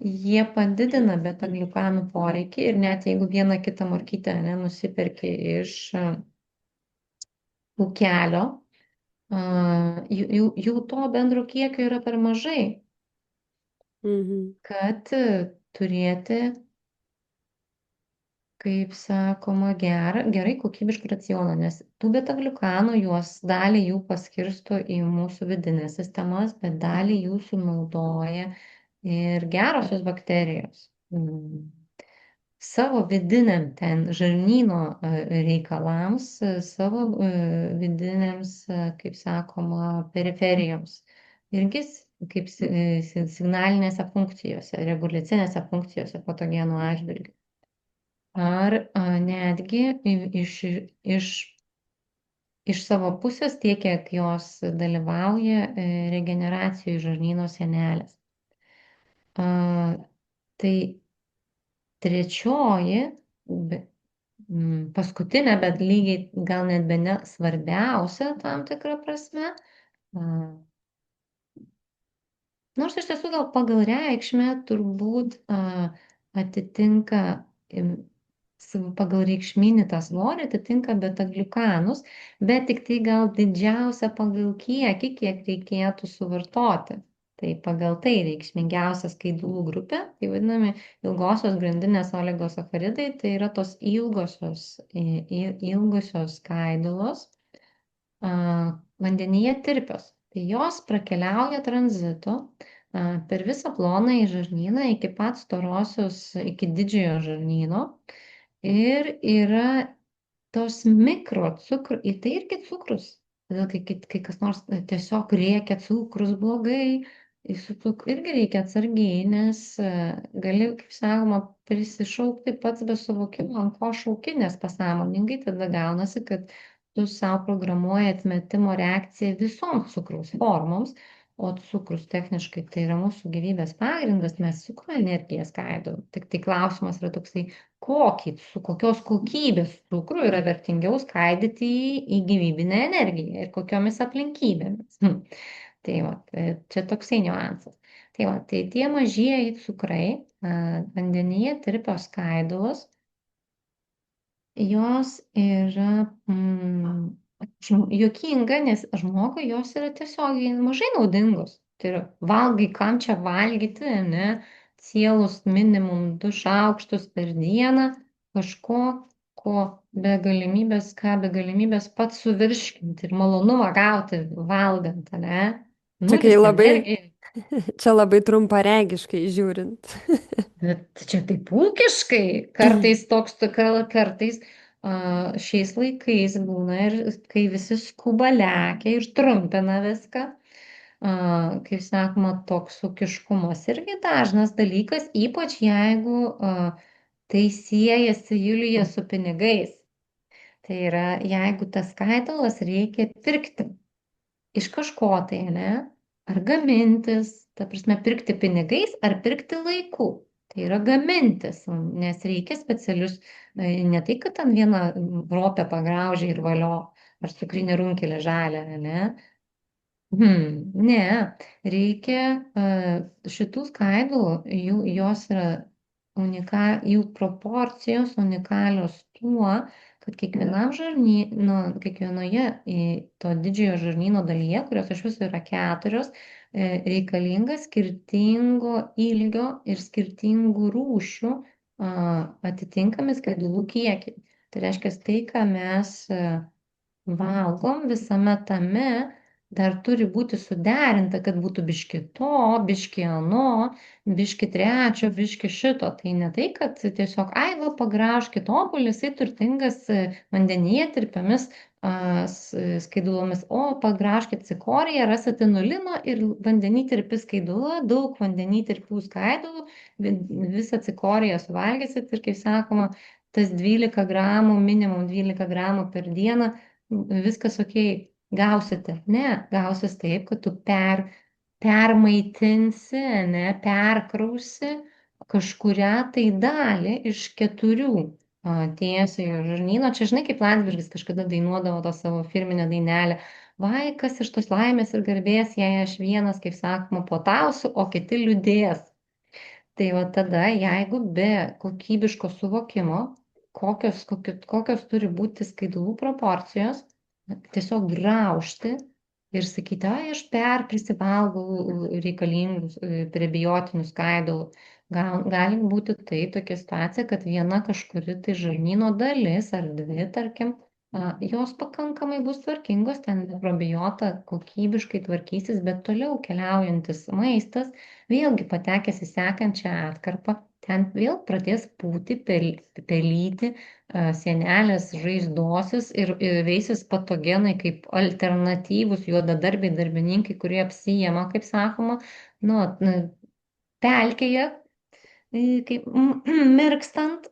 jie padidina beta-gliukanų poreikį ir net jeigu vieną kitą morkytę nusiperki iš ūkelio, jų to bendro kiekio yra per mažai, Mhm. kad turėti, kaip sakoma, gerai kokybišką racioną, nes tų beta-gliukanų juos dalį jų paskirsto į mūsų vidinės sistemas, bet dalį jų sunaudoja ir gerosios bakterijos. Savo vidiniam ten žarnyno reikalams, savo vidinėms, kaip sakoma, periferijoms. Irgi kaip signalinėse funkcijose, reguliacinėse funkcijose patogenų atžvilgių. Ar netgi iš, iš savo pusės tiek, kiek jos dalyvauja regeneracijoje žarnyno sienelės. Tai trečioji, paskutinė, bet lygiai gal net bene svarbiausia tam tikrą prasme, nors iš tiesų gal pagal reikšmę turbūt atitinka, pagal reikšminį tą svorį atitinka beta-gliukanus, bet tik tai gal didžiausia pagal kiekį, kiek reikėtų suvartoti. Tai pagal tai reikšmingiausia skaidulų grupė, tai vadinami ilgosios grandinės oligosacharidai, tai yra tos ilgosios skaidulos vandenyje tirpios. Tai jos prakeliauja tranzitu per visą plonąjį žarnyną iki pat storosios, iki didžiojo žarnyno ir yra tos mikrocukrų, į tai irgi cukrus. Todėl, kai kas nors tiesiog rėkia cukrus blogai, su cukru irgi reikia atsargiai, nes gali, kaip sakoma, prisišaukti pats be suvokimo, ant ko šauki, nes pasąmoningai tada gaunasi, kad tu savo programuoji atmetimo reakciją visoms cukraus formoms, o cukrus techniškai tai yra mūsų gyvybės pagrindas, mes cukrų energiją skaidom. Tik tai klausimas yra toksai, su kokios kokybės cukrų yra vertingiau skaidyti į gyvybinę energiją ir kokiomis aplinkybėmis. Tai va, čia toksai niuansas. Tai va, tai tie mažieji cukrai, vandenyje tirpios skaidulos, jos yra juokinga, nes žmogui jos yra tiesiogiai mažai naudingos. Tai yra, valgai, kam čia valgyti, ne? Cielus minimum 2 šaukštus per dieną, kažko, ką be galimybės pats suvirškinti ir malonumą gauti valgant, ne? Čia kai Nulis labai, energijos. čia labai trumparegiškai žiūrint. Bet čia taip ūkiškai, kartais kartais šiais laikais būna ir kai visi skuba lekia ir trumpina viską, kaip sakoma, toks ūkiškumas irgi dažnas dalykas, ypač jeigu tai siejasi, Julija, su pinigais. Tai yra, jeigu tas skaitalas reikia pirkti iš kažko tai, ne? Ar gamintis, ta prasme, pirkti pinigais, ar pirkti laiku. Tai yra gamintis, nes reikia specialius, ne tai, kad ten vieną ropę pagraužia ir valio, ar cukrinį runkelį žalę, ne? Ne, reikia šitų skaidulų, jos yra jų proporcijos unikalios tuo, kad kiekvienoje to didžiojo žarnyno dalyje, kurios iš viso yra 4, reikalinga skirtingo ilgio ir skirtingų rūšių atitinkami skaidulų kiekiai. Tai reiškia, tai, ką mes valgom visame tame, dar turi būti suderinta, kad būtų biški to, biški ano, biški trečio, biški šito. Tai ne tai, kad tiesiog, ai, va, pagraužkit obuolį, jisai turtingas vandenyje tirpiamis skaidulomis, o pagraužkit cikoriją, rasite nulino ir vandenį tirpi skaidulą, daug vandenį tirpių skaidulų, visą cikoriją suvalgysit ir, kaip sakoma, tas 12 gramų, minimum 12 gramų per dieną, viskas ok, gausite. Ne, gausis taip, kad tu permaitinsi, ne, perkrausi kažkurią tai dalį iš 4 atėjusiojo žarnyno. Čia žinai, kaip Landsbergis kažkada dainuodavo tą savo firminę dainelę. Vai, kas iš tos laimės ir garbės, jei aš vienas, kaip sakoma, potausiu, o kiti liūdės. Tai va tada, jeigu be kokybiško suvokimo, kokios turi būti skaidulų proporcijos, tiesiog graužti ir sakyti, ai, aš prisivalgau reikalingus prebiotinius skaidulų. Gali būti tai tokia situacija, kad viena kažkuri tai žarnyno dalis ar dvi, tarkim, jos pakankamai bus tvarkingos, ten mikrobiota kokybiškai tvarkysis, bet toliau keliaujantis maistas, vėlgi patekęs į sekančią atkarpą, ten vėl pradės pūti, pelyti, sienelės žaizdosis ir veisis patogenai kaip alternatyvūs juodadarbiai darbininkai, kurie apsijama, kaip sakoma, nu, pelkėje, kaip mirkstant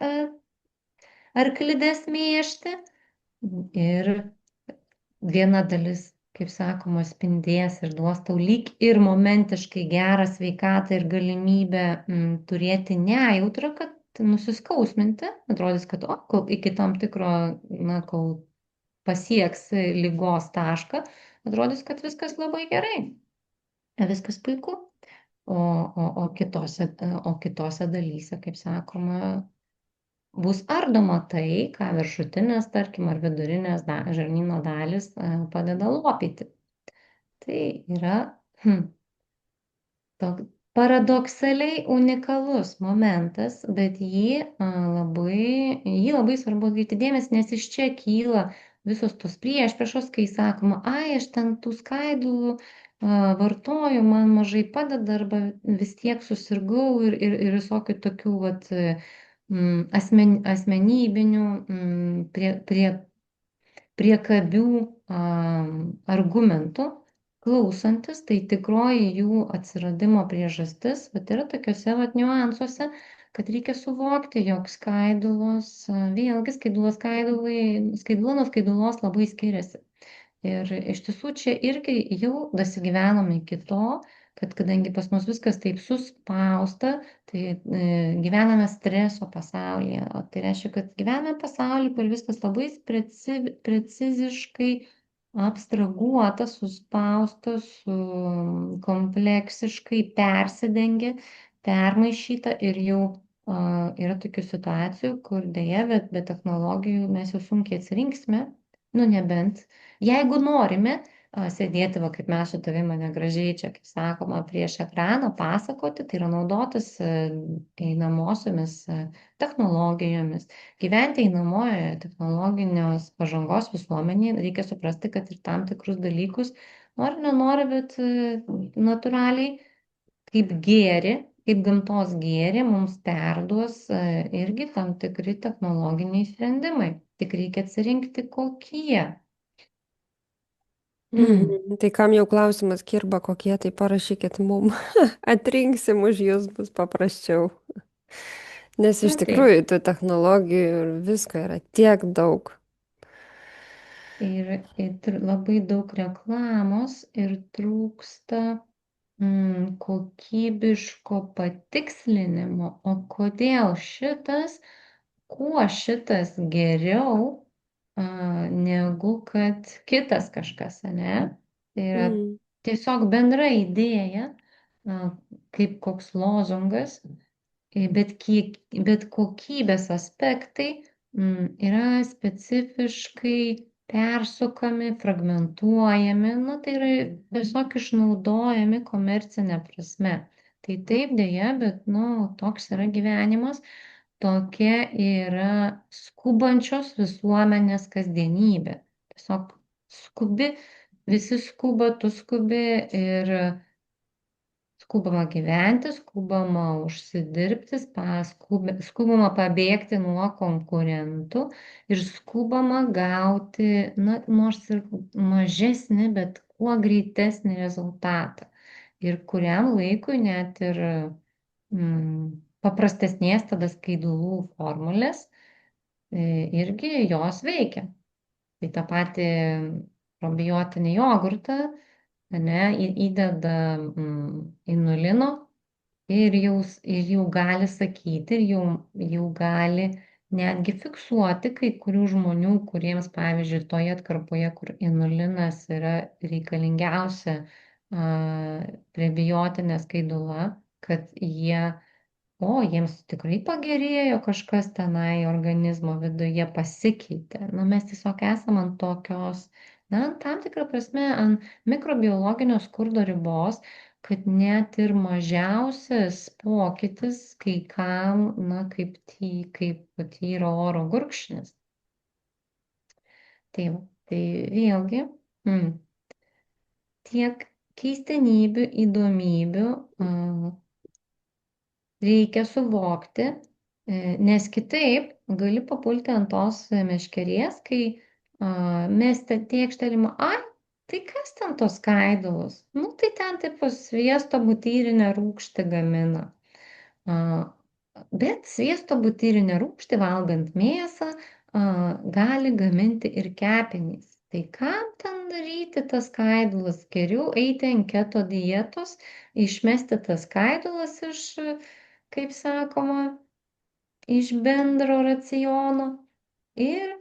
arklidės mėšti. Ir viena dalis, kaip sakoma, spindės ir duos tau lyg ir momentiškai gerą sveikatą ir galimybę turėti nejautrą, kad nusiskausminti, atrodys, kad kol iki tam tikro, na, kol pasieks lygos tašką, atrodys, kad viskas labai gerai, viskas puiku. O kitose dalyse, kaip sakoma, bus ardoma tai, ką viršutinės, tarkim, ar vidurinės žarnyno dalis padeda lopyti. Tai yra paradoksaliai unikalus momentas, bet jį labai svarbu atkreipti dėmesį, nes iš čia kyla visos tos priešpriešos, kai sakoma, ai, aš ten tų skaidulų vartoju, man mažai padeda arba vis tiek susirgau ir visokių tokių vat, asmenybinių priekabių argumentų klausantis, tai tikroji jų atsiradimo priežastis, bet yra tokiuose vat niuansuose, kad reikia suvokti, jog skaidulos, vėlgi skaidula nuo skaidulos labai skiriasi. Ir iš tiesų čia irgi jau dasigyvenome iki to, kad kadangi pas mus viskas taip suspausta, tai gyvename streso pasaulyje. O tai reiškia, kad gyvename pasaulyje, kur viskas labai preciziškai abstraguota, suspausta, kompleksiškai persidengia, permaišyta ir jau yra tokių situacijų, kur dėja, bet be technologijų mes jau sunkiai atsirinksime, nu nebent jeigu norime sėdėti, va, kaip mes su tavimi mane gražiai čia, kaip sakoma, prieš ekraną, pasakoti, tai yra naudotis einamosiomis technologijomis. Gyventi einamojoje technologinės pažangos visuomenėje reikia suprasti, kad ir tam tikrus dalykus nori, nenori, bet natūraliai kaip gėri, kaip gamtos gėri mums perduos irgi tam tikri technologiniai sprendimai. Tik reikia atsirinkti kokie. Tai kam jau klausimas kirba, kokie, tai parašykit mum. Atrinksim už jūs, bus paprasčiau. Nes iš Na taip. tikrųjų tų technologijų ir visko yra tiek daug. Ir labai daug reklamos ir trūksta kokybiško patikslinimo, o kuo šitas geriau negu kad kitas kažkas, ane? Tai yra Mm. tiesiog bendra idėja, kaip koks lozungas, bet kokybės aspektai yra specifiškai persukami, fragmentuojami, nu, tai yra tiesiog išnaudojami komercinė prasme. Tai taip dėja, bet nu, toks yra gyvenimas, tokia yra skubančios visuomenės kasdienybė. Tiesiog skubi, visi skuba, tu skubi ir skubama gyventi, skubama užsidirbti, skubama pabėgti nuo konkurentų ir skubama gauti, na, nors ir mažesnį, bet kuo greitesnį rezultatą. Ir kuriam laikui net ir paprastesnės tada skaidulų formulės irgi jos veikia. Tai tą patį probiotinį jogurtą, ane, įdeda inulino ir jau gali sakyti, jau gali netgi fiksuoti kai kurių žmonių, kuriems, pavyzdžiui, toje atkarpoje, kur inulinas yra reikalingiausia prebiotinė skaidula, kad jiems tikrai pagerėjo kažkas tenai organizmo viduje pasikeitė. Na, mes tiesiog esam ant tokios, na, tam tikrą prasme, ant mikrobiologinio skurdo ribos, kad net ir mažiausias pokytis kai kam, na, kaip tyro oro gurkšnis. Tai, tai vėlgi, tiek keistenybių, įdomybių, reikia suvokti, nes kitaip gali papulti ant tos meškerės, kai mes tėkštelime, ai, tai kas ten tos skaidulos? Nu, tai ten taip sviesto butyrinę rūgštį gamina. Bet sviesto butyrinę rūgštį valgant mėsą gali gaminti ir kepenys. Tai kam ten daryti tas skaidulas? Geriau eiti ant keto dietos, išmesti tas skaidulas iš, kaip sakoma, iš bendro raciono ir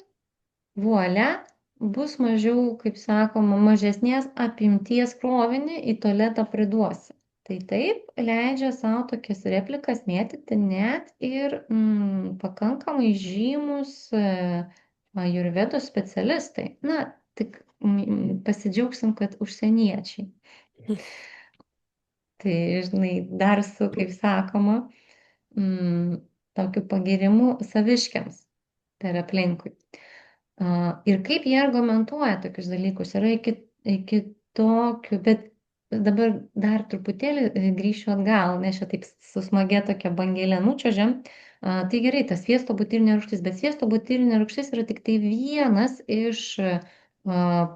vuolia bus mažiau, kaip sakoma, mažesnės apimties krovinį į tualetą priduosi. Tai taip leidžia savo tokias replikas mėtyti net ir pakankamai žymus ajurvedos specialistai. Na, tik pasidžiaugsim, kad užsieniečiai. Tai, žinai, dar su, kaip sakoma, tokiu pagirimu saviškiams per aplinkui. Ir kaip jie argumentuoja tokius dalykus, yra iki tokių, bet dabar dar truputėlį grįšiu atgal, nes čia taip su smagia tokia bangelė nučiuožiam. Tai gerai, tas sviesto butyrinė rūgštis, bet sviesto butyrinė rūgštis yra tik tai vienas iš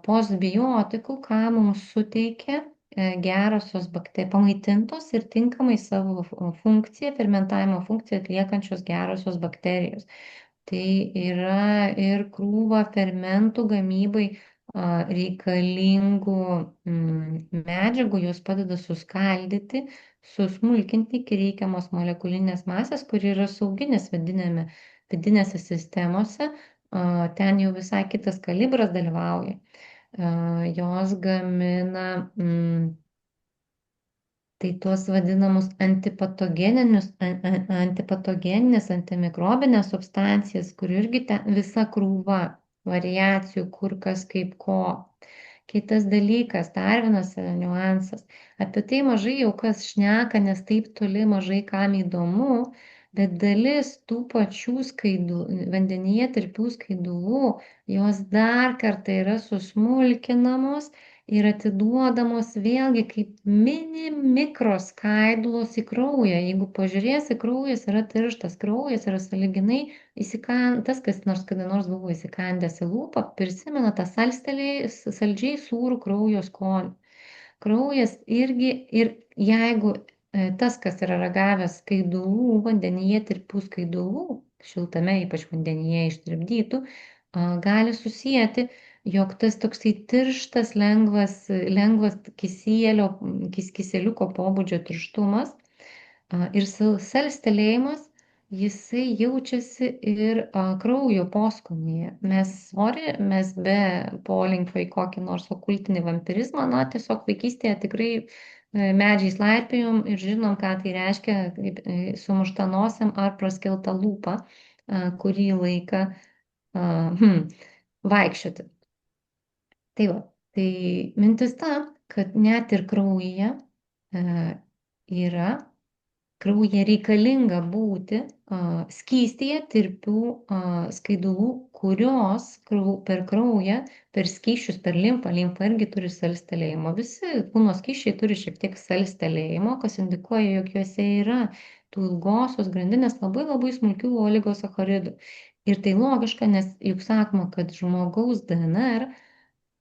postbiotikų, ką mums suteikia gerosios bakterijos, pamaitintos ir tinkamai savo funkciją, fermentavimo funkciją atliekančios gerosios bakterijos. Tai yra ir krūva fermentų gamybai reikalingų medžiagų, jos padeda suskaldyti, susmulkinti iki reikiamos molekulinės masės, kuri yra sauginės vidinėse sistemose, ten jau visai kitas kalibras dalyvauja. Jos gamina tai tuos vadinamus antipatogeninės, antimikrobinės substancijas, kur irgi visa krūva variacijų, kur kas kaip ko. Kitas dalykas, dar vienas niuansas. Apie tai mažai jau kas šneka, nes taip toli mažai kam įdomu, bet dalis tų pačių vandenyje tirpių skaidulų, jos dar kartą yra susmulkinamos ir atiduodamos vėlgi kaip mini mikroskaidulos į kraują. Jeigu pažiūrėsi, kraujas yra tirštas, kraujas yra sąlyginai tas, kas nors kada nors buvo įsikandęs į lūpą, prisimena tą saldžiai sūrų kraujo skonį. Kraujas irgi, ir jeigu tas, kas yra ragavęs skaidulų, vandenyje tirpių skaidulų, šiltame ypač vandenyje ištirpdytų, gali susijęti, jog tas toksai tirštas, lengvas kiseliuko pobūdžio tirštumas ir salstelėjimas, jisai jaučiasi ir kraujo poskonyje. Mes be polinkio į kokį nors okultinį vampirizmą, na, tiesiog vaikystėje tikrai medžiais laipėjom ir žinom, ką tai reiškia sumušta nosiam ar praskelta lūpa kurį laiką vaikščioti. Tai va, tai mintis ta, kad net ir kraujyje reikalinga būti skystyje tirpių skaidulų, kurios per kraują, per skysčius, per limfą irgi turi salstelėjimo. Visi kūno skysčiai turi šiek tiek salstelėjimo, kas indikuoja, jog juose yra tų ilgosios grandinės labai labai smulkių oligosacharidų. Ir tai logiška, nes juk sakoma, kad žmogaus DNR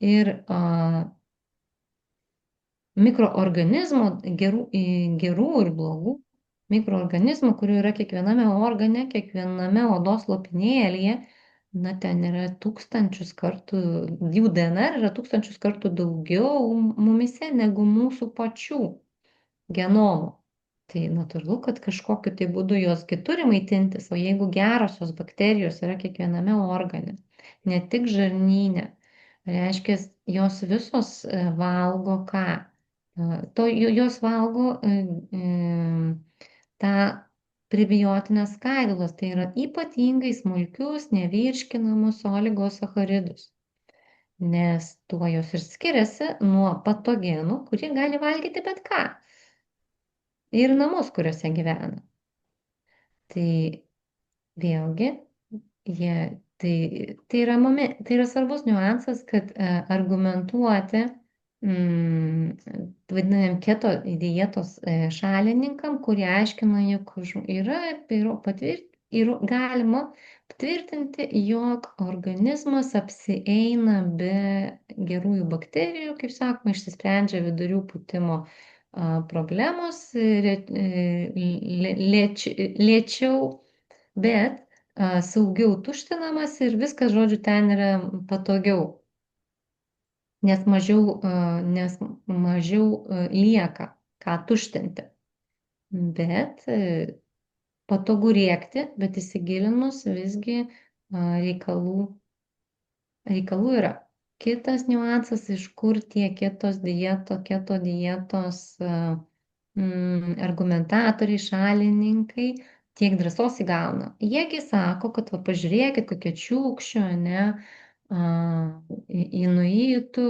ir mikroorganizmų, gerų ir blogų mikroorganizmų, kurių yra kiekviename organe, kiekviename odos lopinėlyje, na, ten yra tūkstančius kartų, jų DNR yra tūkstančius kartų daugiau mumise negu mūsų pačių genomų. Tai natūralu, kad kažkokiu tai būdu jos gi turi maitintis, o jeigu gerosios bakterijos yra kiekviename organe, ne tik žarnyne, reiškia, jos visos valgo ką? Jos valgo tą prebiotinės skaidulas, tai yra ypatingai smulkius, nevirškinamus oligosacharidus, nes tuo jos ir skiriasi nuo patogenų, kurie gali valgyti bet ką ir namus, kuriuose gyvena. Tai vėlgi, tai yra svarbus niuansas, kad argumentuoti vadinamiem keto dietos šalininkam, kurie aiškina, jog galima patvirtinti, jog organizmas apsieina be gerųjų bakterijų, kaip sakoma, išsisprendžia vidurių pūtimo problemos lėčiau, bet saugiau tuštinamas ir viskas, žodžiu, ten yra patogiau, nes mažiau lieka ką tuštinti. Bet patogu rėkti, bet įsigilinus visgi reikalų yra. Kitas niuansas, iš kur tie keto dietos argumentatoriai, šalininkai tiek drąsos įgauna. Jiegi sako, kad va, pažiūrėkit, kokie čiūkščio, ne, inuitų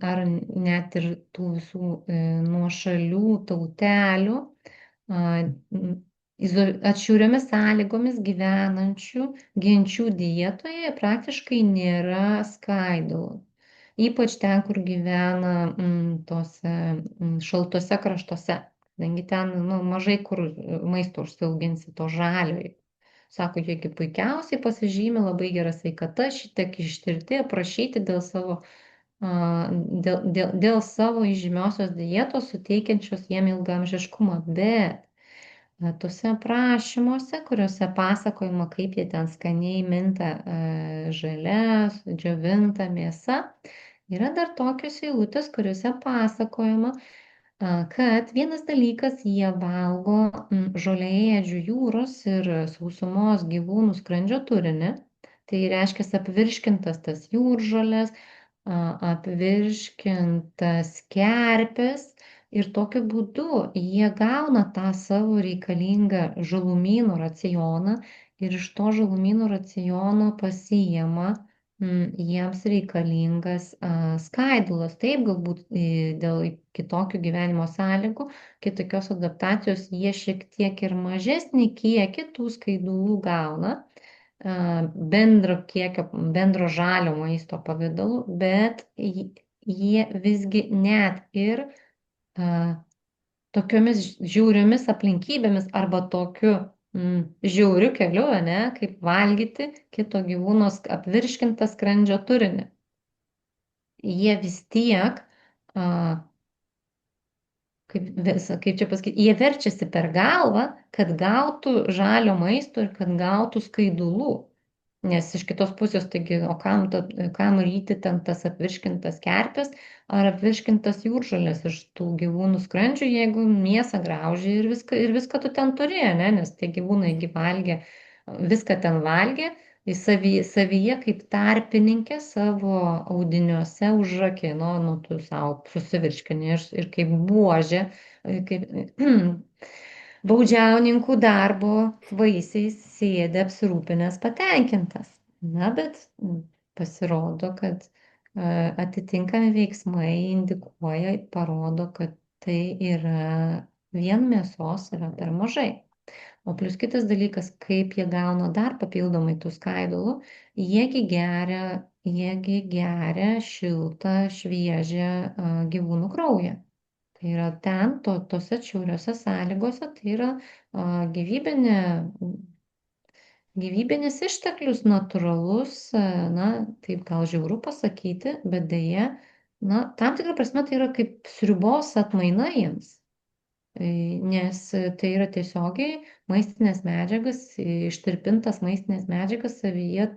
ar net ir tų visų nuošalių tautelių atšiauriomis sąlygomis gyvenančių genčių dietoje praktiškai nėra skaidulų. Ypač ten, kur gyvena tose šaltose kraštuose, kadangi ten mažai kur maisto užsiauginsi to žaliojo. Sako, jiegi puikiausiai pasižymi labai gera sveikata, šitiek ištirti, aprašyti dėl savo įžymiosios dietos, suteikiančios jiem ilgaamžiškumą, bet tuose aprašymuose, kuriuose pasakojama, kaip jie ten skaniai minta žalia, džiovinta mėsa, yra dar tokios eilutės, kuriuose pasakojama, kad vienas dalykas jie valgo žolėdžių jūros ir sausumos gyvūnų skrandžio turinį, tai reiškia apvirškintas tas jūržolės, apvirškintas kerpes ir tokiu būdu jie gauna tą savo reikalingą žalumynų racioną ir iš to žalumynų raciono pasiima jiems reikalingas skaidulas. Taip, galbūt dėl kitokių gyvenimo sąlygų, kitokios adaptacijos jie šiek tiek ir mažesnį kiekį tų skaidulų gauna bendro žalio maisto pavidalu, bet jie visgi net ir tokiomis žiauriomis aplinkybėmis arba tokiu žiauriu keliu, ne, kaip valgyti kito gyvūno apvirškintą skrandžio turinį. Jie vis tiek, kaip čia pasakyti, jie verčiasi per galvą, kad gautų žalio maisto ir kad gautų skaidulų. Nes iš kitos pusės, taigi, o kam ryti ten tas apvirškintas kerpes ar apvirškintas jūržolės iš tų gyvūnų skrandžių, jeigu mėsą grauži ir viską tu ten turi, ne? Nes tie gyvūnai valgė, viską ten valgė, savyje kaip tarpininkė savo audiniuose užrakino, tu savo susivirškini ir kaip buožė, kaip baudžiauninkų darbo vaisiais sėdi apsirūpinęs patenkintas. Na, bet pasirodo, kad atitinkami veiksmai indikuoja, parodo, kad tai yra vien mėsos yra per mažai. O plus kitas dalykas, kaip jie gauna dar papildomai tų skaidulų, jiegi geria šiltą, šviežią gyvūnų kraują. Tai yra ten, tose atšiauriose sąlygose, tai yra gyvybinis išteklius natūralus, na, taip gal žiauru pasakyti, bet dėja, na, tam tikrą prasme tai yra kaip sriubos atmaina jiems. nes tai yra tiesiogiai maistinės medžiagas, ištirpintas maistinės medžiagas savyje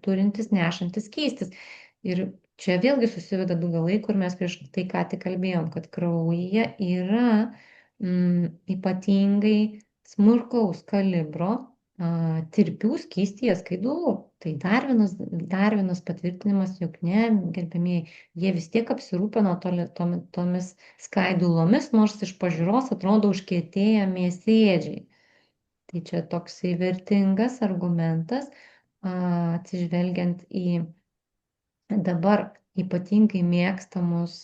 turintis, nešantis skystis. Ir čia vėlgi susiveda du galai, kur mes prieš tai ką tik kalbėjom, kad kraujyje yra ypatingai smulkaus kalibro tirpių skystyje skaidulų. Tai dar vienas patvirtinimas, jog ne, gerbėmieji, jie vis tiek apsirūpino tomis skaidulomis, nors iš pažiūros atrodo užkietėję mėsėdžiai. Tai čia toksai vertingas argumentas, atsižvelgiant į dabar ypatingai mėgstamas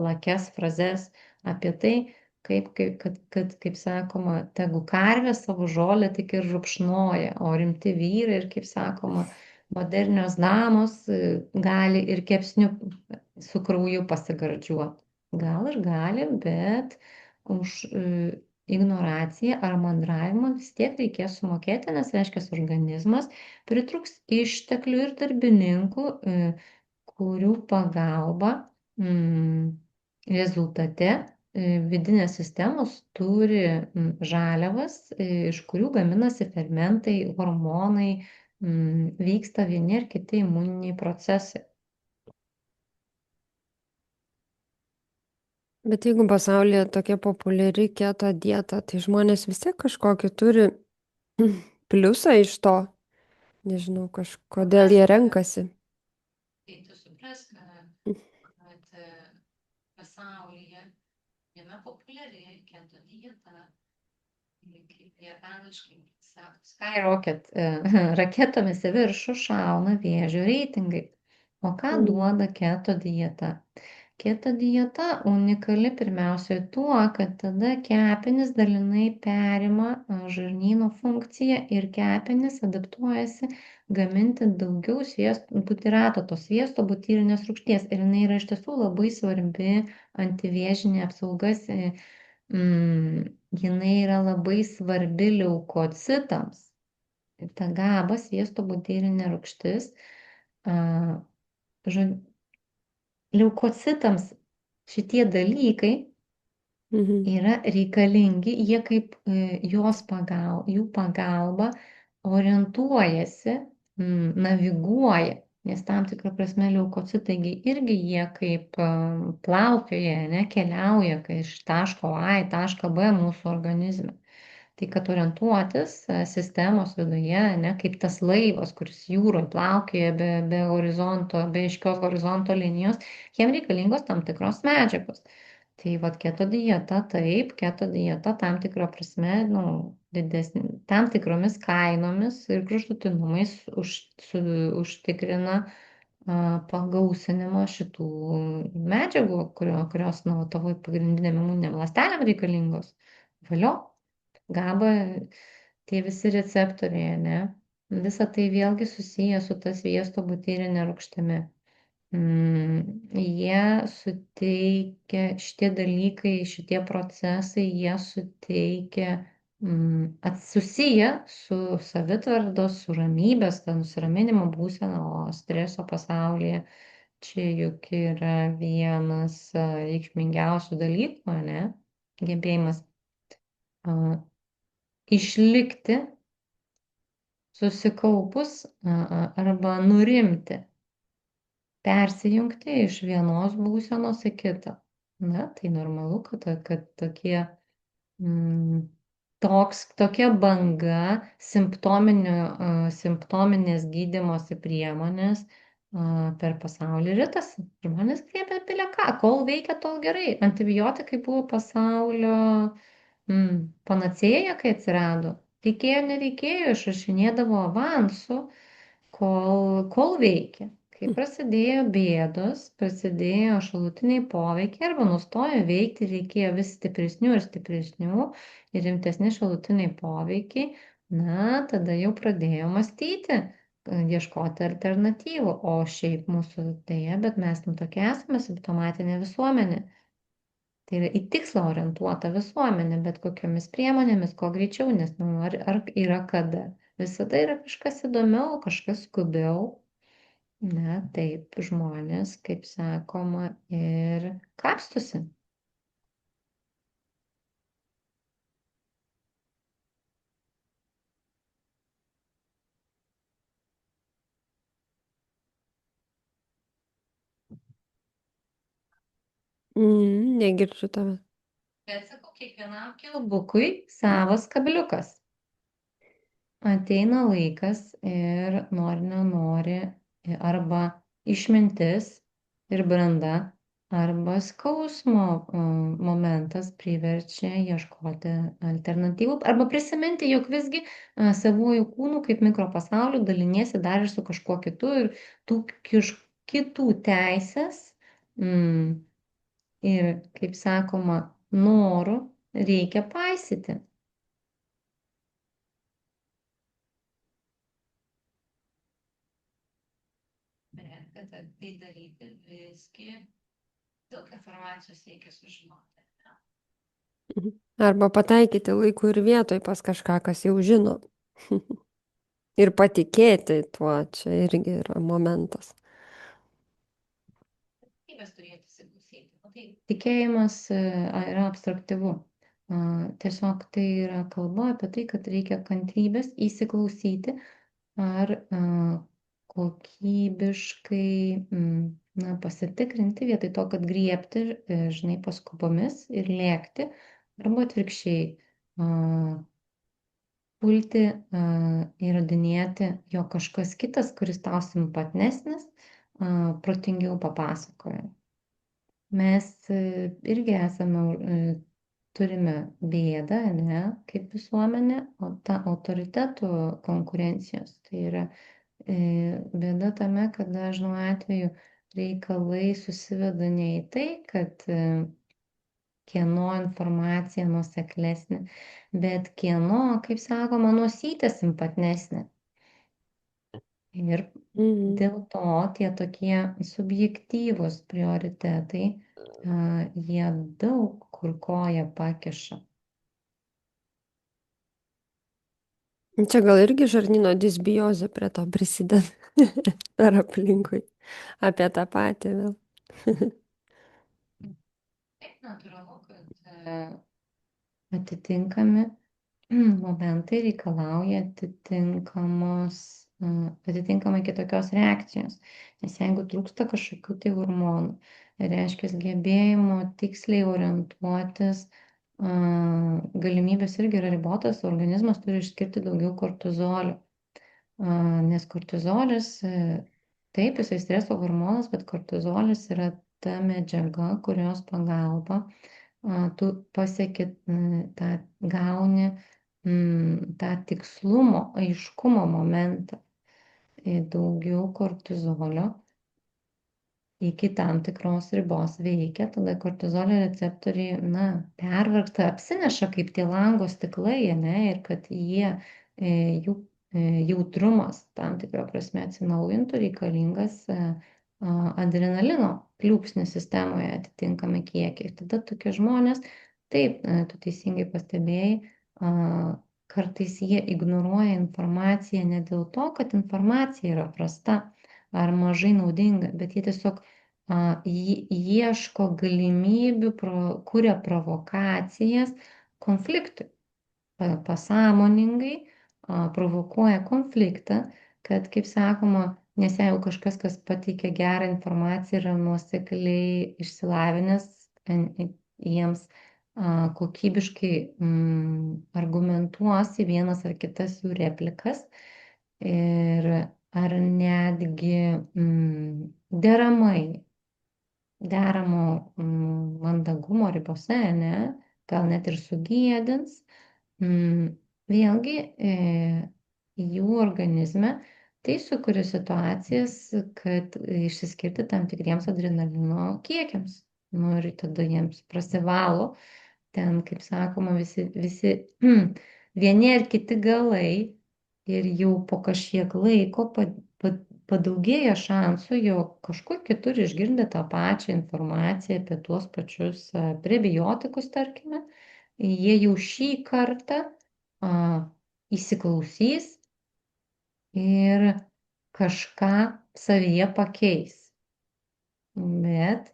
lakes frazes apie tai, kaip sakoma, tegu karvė savo žolę tik ir rupšnoja, o rimti vyrai ir, kaip sakoma, modernios damos gali ir kepsniu su krauju pasigardžiuoti. Gal ir gali, bet už ignoraciją ar mandravimą vis tiek reikės sumokėti, nes reiškia, organizmas pritrūks išteklių ir darbininkų, kurių pagalba rezultate vidinės sistemos turi žaliavas, iš kurių gaminasi fermentai, hormonai, vyksta vieni ir kiti imuniniai procesai. Bet jeigu pasaulyje tokia populiari keto dieta, tai žmonės vis tiek kažkokį turi pliusą iš to. Nežinau, kažkodėl jie renkasi. Tai tu suprask, kad pasaulyje viena populiari keto dieta, kaip jie angliškai sako, skyrocket, raketomis į viršų šauna vėžio reitingai. O ką duoda keto dieta? Keto dieta unikali pirmiausia tuo, kad tada kepenys dalinai perima žarnyno funkciją ir kepenys adaptuojasi gaminti daugiau butirato, to sviesto butyrinės rūgšties. Ir jinai yra iš tiesų labai svarbi antivėžinė apsaugas. Jinai yra labai svarbi leukocitams. Ta GABA, sviesto butyrinė rūgštis, leukocitams šitie dalykai yra reikalingi, jie kaip jų pagalba orientuojasi, naviguoja, nes tam tikrą prasme leukocitai irgi jie kaip plaukioja, ne, keliauja iš taško A į tašką B mūsų organizme. Tai kad orientuotis sistemos viduje, ne, kaip tas laivas, kuris jūroje plaukioja be horizonto, be aiškios horizonto linijos, jiem reikalingos tam tikros medžiagos. Tai vat keto dieta, taip, keto dieta tam tikrą prasme, tam tikromis kainomis ir kraštutinumais užtikrina pagausinimą šitų medžiagų, kurios tavo pagrindiniam imuniniam ląstelėm reikalingos. Valio. GABA, tie visi receptoriai, ne? Visa tai vėlgi susiję su ta sviesto butyrine rūgštimi. Jie suteikia, šitie dalykai, šitie procesai, jie suteikia, susiję su savitvardos, su ramybės, ta nusiraminimo būsena, o streso pasaulyje čia juk yra vienas reikšmingiausių dalykų, ne? Gebėjimas išlikti susikaupus arba nurimti, persijungti iš vienos būsenos į kitą. Na, tai normalu, kad tokia banga simptominės gydymosi priemonės per pasaulį ritasi. Žmonės griebia beleką, kol veikia, tol gerai. Antibiotikai buvo pasaulio panacėja, kai atsirado. Reikėjo, nereikėjo, išrašinėdavo avansų, kol veikia. Kai prasidėjo bėdos, prasidėjo šalutiniai poveikiai arba nustojo veikti, reikėjo vis stipresnių ir stipresnių ir rimtesni šalutiniai poveikiai, na, tada jau pradėjo mąstyti, ieškoti alternatyvų. O šiaip mūsų dėja, bet mes tokia esame simptomatinė visuomenė. Tai yra į tikslą orientuota visuomenė, bet kokiomis priemonėmis, kuo greičiau, nes ar yra kada. Visada yra kažkas įdomiau, kažkas skubiau. Na, taip žmonės, kaip sakoma, ir kapstusi. Negirdžiu tave. Bet sakau, kiekvienam kilbukui savas kabliukas. Ateina laikas ir nori, nenori, arba išmintis ir branda, arba skausmo momentas priverčia ieškoti alternatyvų, arba prisiminti, jog visgi savuoju kūnu kaip mikropasauliu daliniesi dar ir su kažkuo kitu ir tų kitų teisės ir, kaip sakoma, norų reikia paisyti. Bet kad tai daryti visgi daug informacijos reikia sužinoti. Mhm. Arba pataikyti laiku ir vietoj pas kažką, kas jau žino. Ir patikėti tuo, čia irgi yra momentas. Tikėjimas turėtų įsiklausyti. Tai tikėjimas yra abstraktyvu. Tiesiog tai yra kalba apie tai, kad reikia kantrybės įsiklausyti ar kokybiškai pasitikrinti vietoj to, kad griebti, žinai, paskubomis ir lėkti, arba atvirkščiai pulti įrodinėti, jog kažkas kitas, kuris tau simpatnesnis, protingiau papasakoja. Mes irgi turime bėdą, ne, kaip visuomenė, o ta autoritetų konkurencijos. Tai yra bėda tame, kad dažnu atveju reikalai susiveda ne į tai, kad kieno informacija nuoseklesnė, bet kieno, kaip sakoma, nosytė simpatnesnė. Ir Mhm. dėl to tie tokie subjektyvūs prioritetai, jie daug kur koją pakiša. Čia gal irgi žarnyno disbiozė prie to prisideda per aplinkui. Apie tą patį vėl. Taip, natūralu, kad atitinkami momentai reikalauja atitinkamai kitokios reakcijos. Nes jeigu trūksta kažkokių tai hormonų, reiškia gebėjimo tiksliai orientuotis, galimybės irgi yra ribotas, organizmas turi išskirti daugiau kortizolio. Nes kortizolis, taip, jisai streso hormonas, bet kortizolis yra ta medžiaga, kurios pagalba tu pasieki tą gauni tą tikslumo, aiškumo momentą. Daugiau kortizolio iki tam tikros ribos veikia, tada kortizolio receptoriai, pervargsta, apsineša kaip tie lango stiklai, ne, ir kad jų jautrumas tam tikrą prasme atsinaujintų, reikalingas adrenalino pliūpsnių sistemoje atitinkami kiekiai. Tada tokie žmonės, taip, tu teisingai pastebėjai, kartais jie ignoruoja informaciją ne dėl to, kad informacija yra prasta ar mažai naudinga, bet jie tiesiog ieško galimybių, kuria provokacijas konfliktui. Pasąmoningai provokuoja konfliktą, kad, kaip sakoma, nes jeigu kažkas, kas pateikia gerą informaciją, yra nuosekliai išsilavinęs, jiems kokybiškai argumentuos į vienas ar kitas jų replikas ir ar netgi deramai deramo mandagumo ribose, ne, gal net ir sugėdins, vėlgi jų organizme tai sukuria situacijas, kad išsiskirti tam tikriems adrenalino kiekiams. Nu ir tada jiems prasivalo ten, kaip sakoma, visi vieni ar kiti galai ir jau po kažkiek laiko padaugėja šansų, jog kažkur kitur išgirdę tą pačią informaciją apie tuos pačius prebiotikus, tarkime, jie jau šį kartą įsiklausys ir kažką savyje pakeis. Bet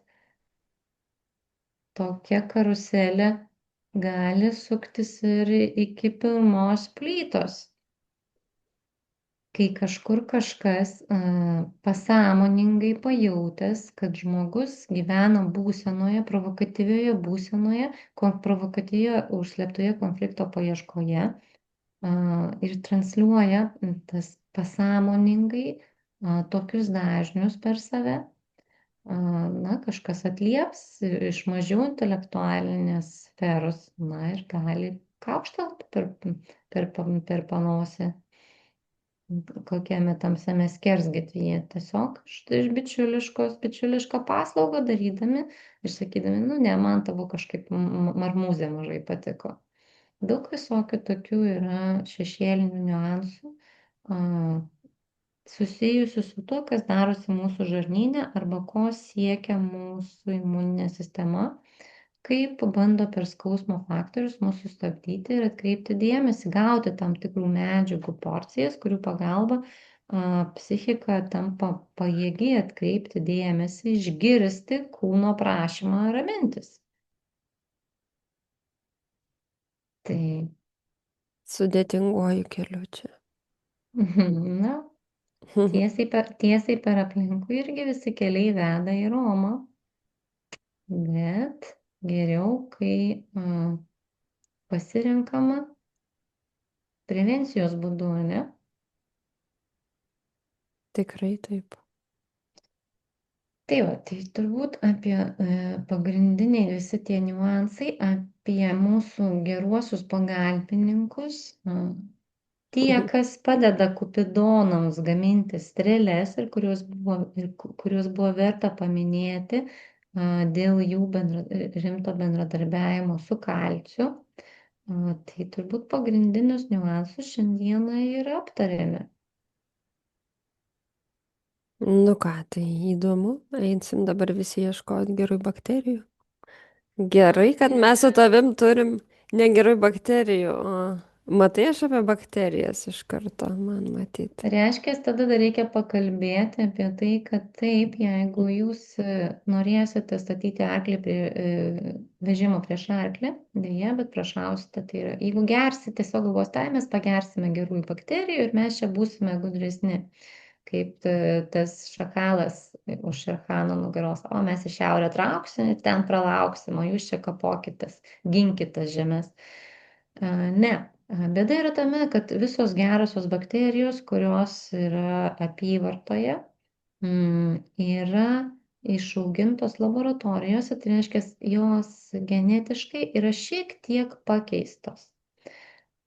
tokia karuselė gali suktis ir iki pirmos plytos. kai kažkur kažkas pasąmoningai pajautęs, kad žmogus gyvena būsenoje, provokatyvioje būsenoje, provokatyvioje užslėptoje konflikto paieškoje ir transliuoja tas pasąmoningai tokius dažnius per save, na, kažkas atlieps iš mažiau intelektualinės sferos, na ir gali kaukštelt per panosį kokiame tamsiame skersgatvyje. Tiesiog iš bičiulišką paslaugą darydami ir sakydami, nu ne, man tavo kažkaip marmūzė mažai patiko. Daug visokių tokių yra šešėlinių niuansų susijusių su tuo, kas darosi mūsų žarnyne arba ko siekia mūsų imuninė sistema, kaip bando per skausmo faktorius mus sustabdyti ir atkreipti dėmesį, gauti tam tikrų medžiagų porcijas, kurių pagalba psichika tampa pajėgi atkreipti dėmesį, išgirsti kūno prašymą ramintis. Tai, Sudėtinguoju keliu čia. na, tiesiai per aplinkui irgi visi keliai veda į Romą, bet geriau, kai pasirenkama prevencijos būdu, ne? Tikrai taip. Tai va, tai turbūt apie pagrindiniai visi tie niuansai, apie mūsų geruosius pagalbininkus, tie, kas padeda kupidonams gaminti strėles ir kuriuos buvo verta paminėti dėl jų rimto bendradarbiavimo su kalciu. Tai turbūt pagrindinius niuansus šiandieną ir aptarėme. Nu ką, tai įdomu. Einsim dabar visi ieškoti gerų bakterijų. Gerai, kad mes su tavim turim negerų bakterijų. O matai, aš apie bakterijas iš karto, man matyti. Reiškia, tada dar reikia pakalbėti apie tai, kad taip, jeigu jūs norėsite statyti arklį vežimą prieš arklį, dėja, bet prašausite, tai yra, jeigu gersite, tiesiog galvos, tai mes pagersime gerųjų bakterijų ir mes čia būsime gudresni, kaip tas šakalas už Šerchano nugaros, o mes į šiaurę trauksim ir ten pralauksim, o jūs čia kapokitės, ginkitės žemės. Ne. Bėda yra tame, kad visos gerosios bakterijos, kurios yra apyvartoje, yra išaugintos laboratorijose, tai reiškia, jos genetiškai yra šiek tiek pakeistos.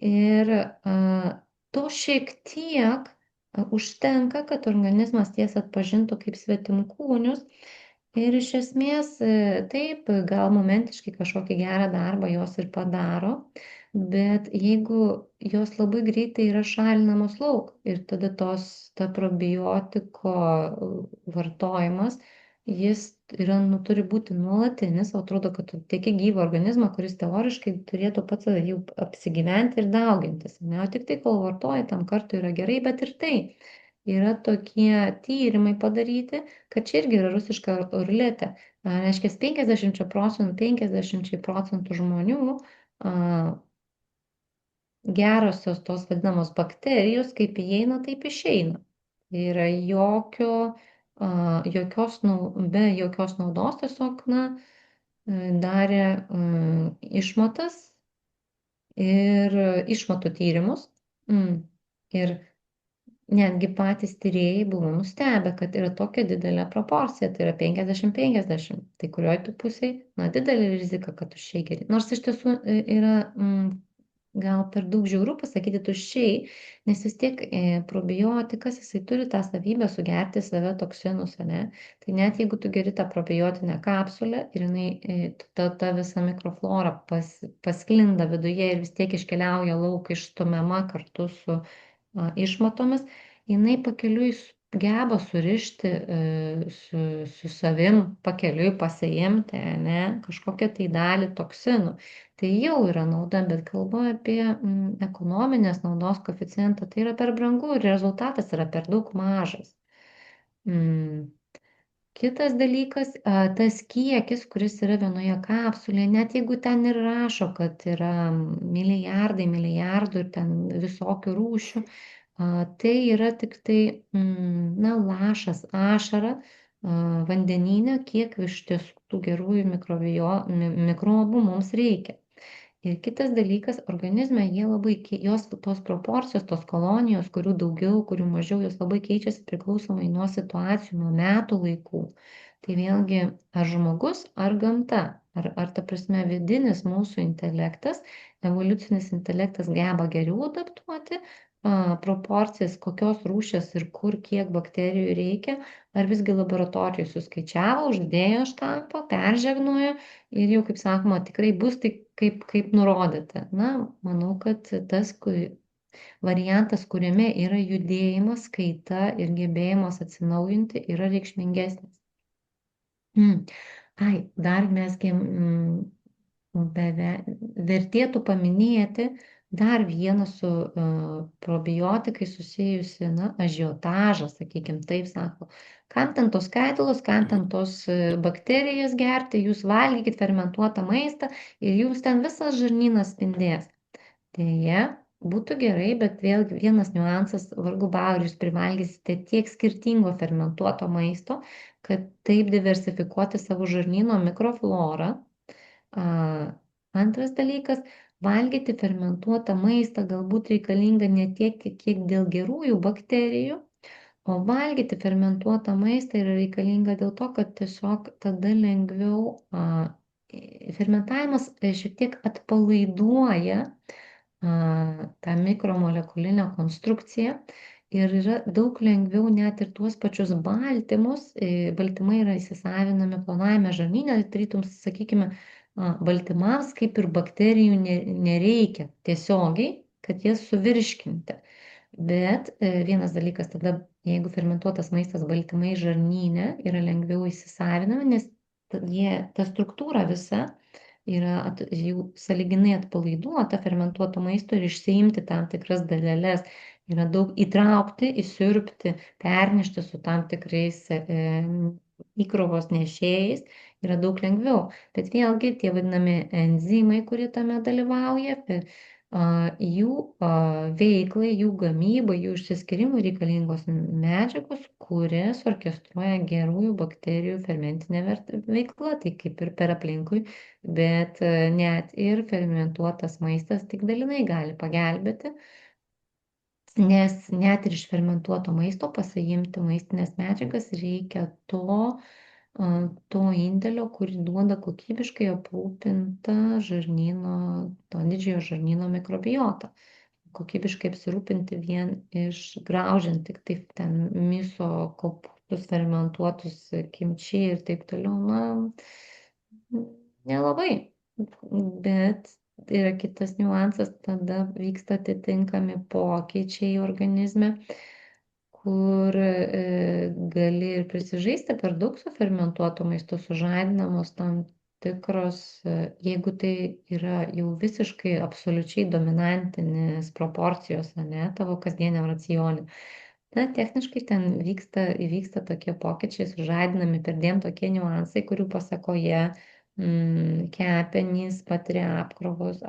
Ir to šiek tiek užtenka, kad organizmas ties atpažintų kaip svetimkūnius. Ir iš esmės taip, gal momentiškai kažkokį gerą darbą jos ir padaro, bet jeigu jos labai greitai yra šalinamos lauk ir tada ta probiotiko vartojimas, jis yra, turi būti nuolatinis, o atrodo, kad tu tieki gyvą organizmą, kuris teoriškai turėtų pats jau apsigyventi ir daugintis. Ne? O tik tai, kol vartoji, tam kartu yra gerai, bet ir tai. Yra tokie tyrimai padaryti, kad čia irgi yra rusiška ruletė. Reiškia, 50 procentų žmonių gerosios tos vadinamos bakterijos, kaip įeina, taip išeina. Tai yra be jokios naudos tiesiog, na, darė išmatas ir išmatų tyrimus. Ir netgi patys tyrėjai buvo nustebę, kad yra tokia didelė proporcija, tai yra 50-50. Tai kurioj tu pusiai, na, didelė rizika, kad tuščiai geri. Nors iš tiesų yra gal per daug žiauru pasakyti tuščiai, nes vis tiek probiotikas, jisai turi tą savybę sugerti save toksinus, ne? Tai net jeigu tu geri tą probiotinę kapsulę ir jinai, ta visa mikroflora pasklinda viduje ir vis tiek iškeliauja lauk išstumiama kartu su išmatomis, jinai pakeliui geba surišti su savim, pakeliui pasiimti, ne, kažkokią tai dalį toksinų. Tai jau yra nauda, bet kalbu apie ekonominės naudos koeficientą, tai yra per brangu ir rezultatas yra per daug mažas. Kitas dalykas, tas kiekis, kuris yra vienoje kapsulėje, net jeigu ten ir rašo, kad yra milijardai, milijardų ir ten visokių rūšių, Tai yra tik tai, na, lašas, ašara vandenyne, kiek iš tiesų tų gerųjų mikrobų mums reikia. Ir kitas dalykas, organizme jie labai, jos tos proporcijos, tos kolonijos, kurių daugiau, kurių mažiau, jos labai keičiasi priklausomai nuo situacijų, nuo metų laikų. Tai vėlgi, ar žmogus, ar gamta, ar ta prasme vidinis mūsų intelektas, evoliucinis intelektas geba geriau adaptuoti proporcijas, kokios rūšies ir kur kiek bakterijų reikia, ar visgi laboratorijai suskaičiavo, uždėjo štampą, peržegnojo ir jau, kaip sakoma, tikrai bus tai kaip nurodyta. Na, manau, kad tas variantas, kuriame yra judėjimas, kaita ir gebėjimas atsinaujinti, yra reikšmingesnis. Ai, dar mesgi vertėtų paminėti dar vieną su probiotikai susijusi, na, ažiotažą, sakykime, taip sako. Kam ten tos skaidulos, kam ten tos bakterijas gerti, jūs valgykit fermentuotą maistą ir jums ten visas žarnynas spindės. Deja, būtų gerai, bet vėlgi vienas niuansas, vargu bau, ar jūs privalgysite tiek skirtingo fermentuoto maisto, kad taip diversifikuoti savo žarnyno mikroflorą. Antras dalykas, valgyti fermentuotą maistą galbūt reikalinga ne tiek, kiek dėl gerųjų bakterijų, o valgyti fermentuotą maistą yra reikalinga dėl to, kad tiesiog tada lengviau fermentavimas šiek tiek atpalaiduoja tą mikromolekulinę konstrukciją ir yra daug lengviau net ir tuos pačius baltymus, baltymai yra įsisavinami plonajame žarnyne, tarytum, sakykime, baltymams kaip ir bakterijų nereikia tiesiogiai, kad jas suvirškinti. Bet vienas dalykas tada, jeigu fermentuotas maistas baltymai žarnyne yra lengviau įsisavinami, nes ta struktūra visa yra jau sąlyginai atpalaiduota fermentuoto maisto ir išsiimti tam tikras daleles yra daug įtraukti, įsiurbti, pernešti su tam tikrais įkrovos nešėjais yra daug lengviau. Bet vėlgi tie vadinami enzimai, kurie tame dalyvauja, jų veiklai, jų gamybai, jų išsiskyrimui reikalingos medžiagos, kurias orkestruoja gerųjų bakterijų fermentinė veikla, tai kaip ir per aplinkui, bet net ir fermentuotas maistas tik dalinai gali pagelbėti, nes net ir iš fermentuoto maisto pasiimti maistinės medžiagas reikia to indėlio, kurį duoda kokybiškai aprūpinta žarnyno, to didžiojo žarnyno mikrobiota. Kokybiškai apsirūpinti vien išgraužiant tik taip ten miso kopūstus, fermentuotus kimčiai ir taip toliau, na, nelabai. Bet yra kitas niuansas, tada vyksta atitinkami pokyčiai organizme, kur gali ir prisižaisti per daug su fermentuotu maistu, sužadinamos tam tikros, jeigu tai yra jau visiškai absoliučiai dominantinės proporcijos, ne, tavo kasdieniam racione. Na, techniškai ten įvyksta tokie pokyčiai, sužadinami perdėm tokie niuansai, kurių pasakoje kepenys patiria apkrovas,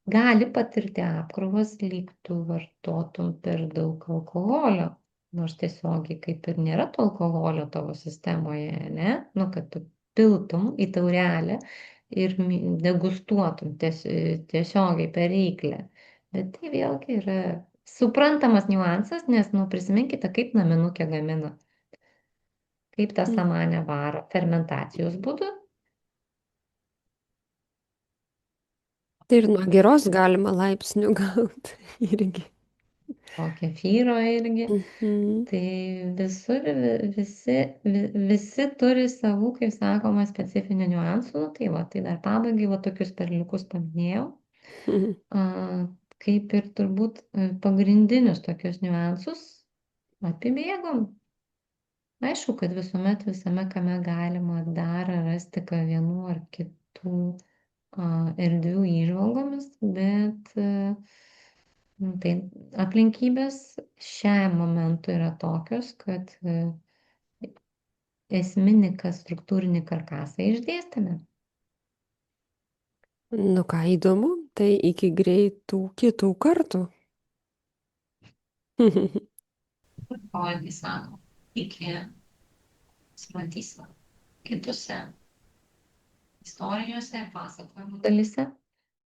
gali patirti apkrovas, lyg tu vartotum per daug alkoholio, nors tiesiogiai kaip ir nėra to alkoholio tavo sistemoje, ne? Nu, kad tu piltum į taurelę ir degustuotum tiesiogiai per ryklę. Bet tai vėlgi yra suprantamas niuansas, nes, nu, prisiminkite, kaip naminukė gamina. Kaip tą samanę varo fermentacijos būdu. Tai ir nuo giros galima laipsnių gauti irgi. O kefyro irgi. Mhm. Tai visur visi turi savų, kaip sakoma, specifinių niuansų. Nu, tai va, tai dar pabaigai va tokius perliukus paminėjau. Kaip ir turbūt pagrindinius tokius niuansus apibėgom. Aišku, kad visuomet visame kame galima dar rasti vienų ar kitų erdvių įžvalgomis, bet tai aplinkybės šiam momentui yra tokios, kad esminį struktūrinį karkasą išdėstėme. Nu ką įdomu, tai iki greitų kitų kartų. Poetai sako, iki matysime kitose istorijose ir pasakojimų dalyse.